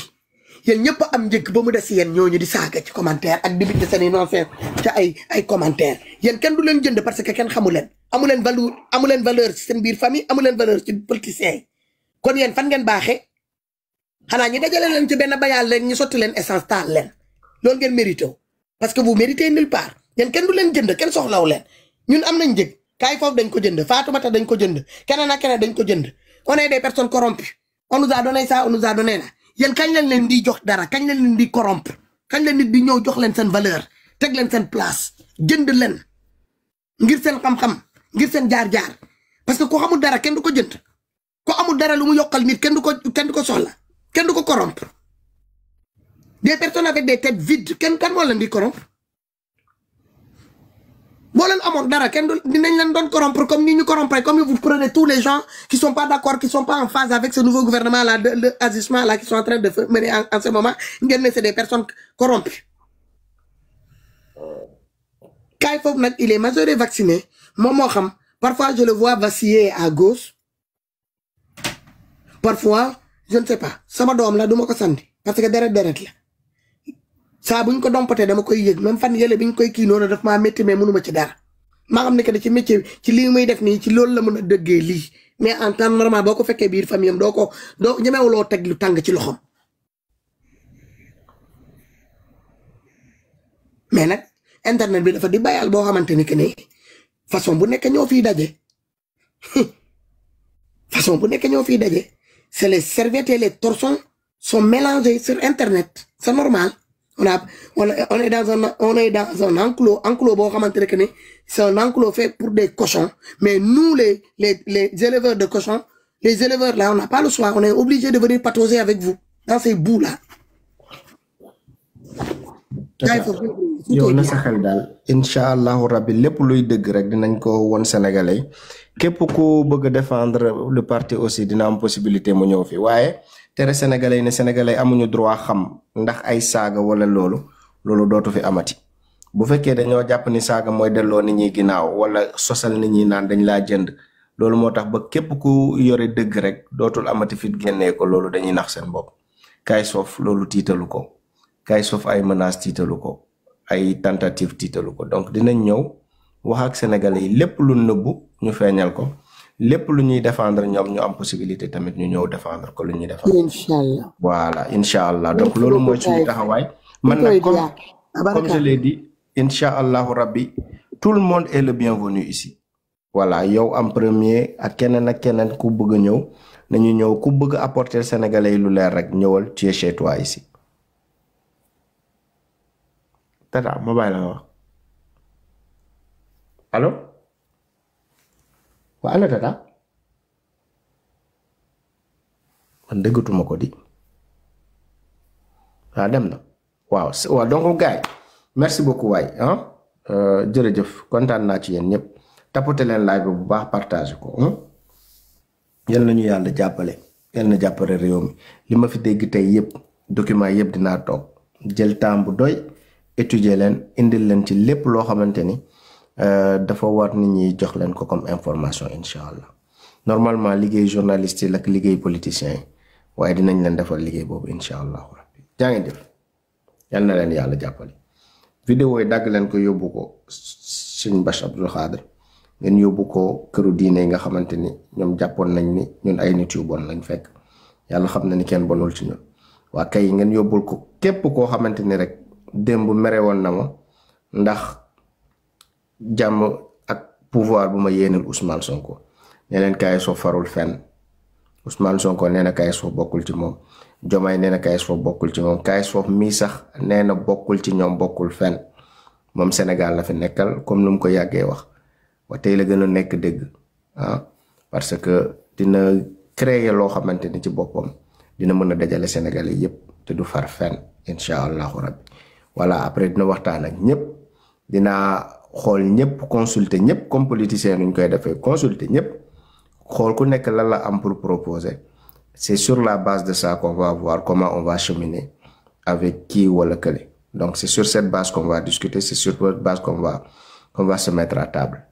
yéen ñëpp am njëkk ba mu des yéen ñooñu di saaga ci commentaire ak di bind seen i non fin ci ay commentaire yéen kenn du leen jënd parce que kenn xamu leen amu leen valeur ci seen biir famille amu leen valeur ci politiciens yi kon yéen fan ngeen baaxee xanaa ñi dajale leen ci benn bayaal leen ñu sotti leen essence taal leen loolu ngeen mérité parce que vous méritez nulle part yéen kenn du leen jënd kenn soxlaw leen ñun am nañ njëg kaay foofu dañ ko jënd Fatoumata dañ ko jënd keneen ak keneen dañ ko jënd on est des personnes corrompues on nous a donné ça on nous a donné là yéen kañ lañ leen di jox dara kañ lañ leen di corrompre kañ leen nit di ñëw jox leen seen valeur teg leen seen place jënd leen ngir seen xam-xam ngir seen jaar-jaar parce que ku xamul dara kenn du ko jënd ku amul dara lu mu yokkal nit kenn du ko soxla kenn du ko corrompre des personnes avec des têtes vides kan moo leen di corrompre boo leen amoon dara kenn dinañ leen doon corrompre comme ni ñu corrompre comme vous prenez tous les gens qui sont pas d'accord qui sont pas en phase avec ce nouveau gouvernement là de agissement là qui sont en train de mener en ce moment ngeen ne c'est des personnes corrompues kaay foofu nag il est majeur et vacciné moom moo xam parfois je le vois vaciller à gauche parfois je ne sais pas sama doom la duma ko sandi parce que deret la saa buñ ko dompatee dama koy yëg même fan yële biñ koy kii noonu daf maa métti mais mënuma ci dara maa xam ne que da ci métier ci lii muy def nii ci loolu la mën a dëggee lii mais en temps normal boo ko fekkee biir famille am doo ñemewuloo teg lu tàng ci loxom mais nag internet bi dafa di bayal boo xamante ni que ne façon bu nekk ñoo fiy daje façon bu nekk ñoo fiy daje c'est les serviettes et les torchons sont mélangés sur internet c'est normal. On est dans un enclos boo xamante ne que ne c'est un enclos fait pour des cochons mais nous les éleveurs de cochons les éleveurs là on n'a pas le choix on est obligé de venir patauger avec vous dans ces bouts là. yow na sa xel daal incha allahu rabbi lépp luy dëgg rek dinañ ko won sénégalais képp ku bëgg a défendre le parti aussi dina am possibilité mu ñëw fi waaye tere sénégalais ne sénégalais amuñu droit xam ndax ay saaga wala loolu dootu fi amati bu fekkee dañoo jàpp ni saaga mooy delloo nit ñi ginnaaw wala sosal nit ñi naan dañ laa jënd loolu moo tax ba képp ku yore dëgg rek dootul amati fit génnee ko loolu dañuy nax seen bopp kaay soof loolu tiitalu ko kaay soof ay menaces tiitalu ko ay tentative tiitalu ko donc dinañ ñëw wax ak sénégalais yi lépp lu nëbbu ñu feeñal ko lépp lu ñuy défendre ñoom ñu am possibilité tamit ñu ñëw défendre ko lu ñuy défendre. Inch'Allah. Voilà inch'Allah donc loolu mooy suñu taxawaay. man nag comme je l'ai dit inch'Allahu rabbi tout le monde est le bienvenu ici. voilà yow am premier ak keneen ku bëgg a ñëw nañu ñëw ku bëgg apporter sénégalais yi lu leer rek ñëwal tu es chez toi ici. Tata ma bàyyi la nga wax allo. waa ana tata man dëggatuma ko di waaw dem na waaw donc gars yi merci beaucoup waay jërëjëf kontaan naa ci yéen ñëpp tapoter leen live bu baax partage ko yal nañu yàlla jàppale yal na jàppale réew mi li ma fi dégg tey yëpp document yëpp dinaa toog jël temps bu doy étudier leen indil leen ci lépp loo xamante ni dafa war nit ñi jox leen ko comme information incha allah normalement liggéey journaliste yi ak liggéey politicien yi waaye dinañ leen defal liggéey boobu incha allah rabbi jaa ngeen jëf yal na leen yàlla jàppale. vidéo yi dagg leen ko yóbbu ko Sëñ Bass Abdou Khadre ngeen yóbbu ko këru diine yi nga xamante ni ñoom jàppoon nañ ni ñun ay nit yu bon lañ fekk yàlla xam na ni kenn bonul ci ñun waa kay ngeen yóbbul ko képp koo xamante ni rek démb mere woon na ma ndax. jàmm ak pouvoir bu ma yéenal Ousmane Sonko nee leen kaay soo farul fenn Ousmane Sonko nee na kaay soo bokkul ci moom Diomaye nee na kaay soo bokkul ci moom kaay soo mii sax nee na bokkul ci ñoom bokkul fenn moom Sénégal la fi nekkal comme nu mu ko yàggee wax wa tey la gën a nekk dëgg parce que dina créer loo xamante ni ci boppam dina mën a dajale Sénégalais yépp te du far fenn incha allahu rabbi voilà après dina waxtaan ak ñëpp dinaa xool ñëpp consulter ñëpp comme politicien nuñ koy defee consulter ñëpp xool ku nekk lan la am pour proposer c'est sur la base de ça qu'on va voir comment on va cheminer avec qui wala kële donc c'est sur cette base qu'on va discuter c'est sur cette base qu'on va se mettre à table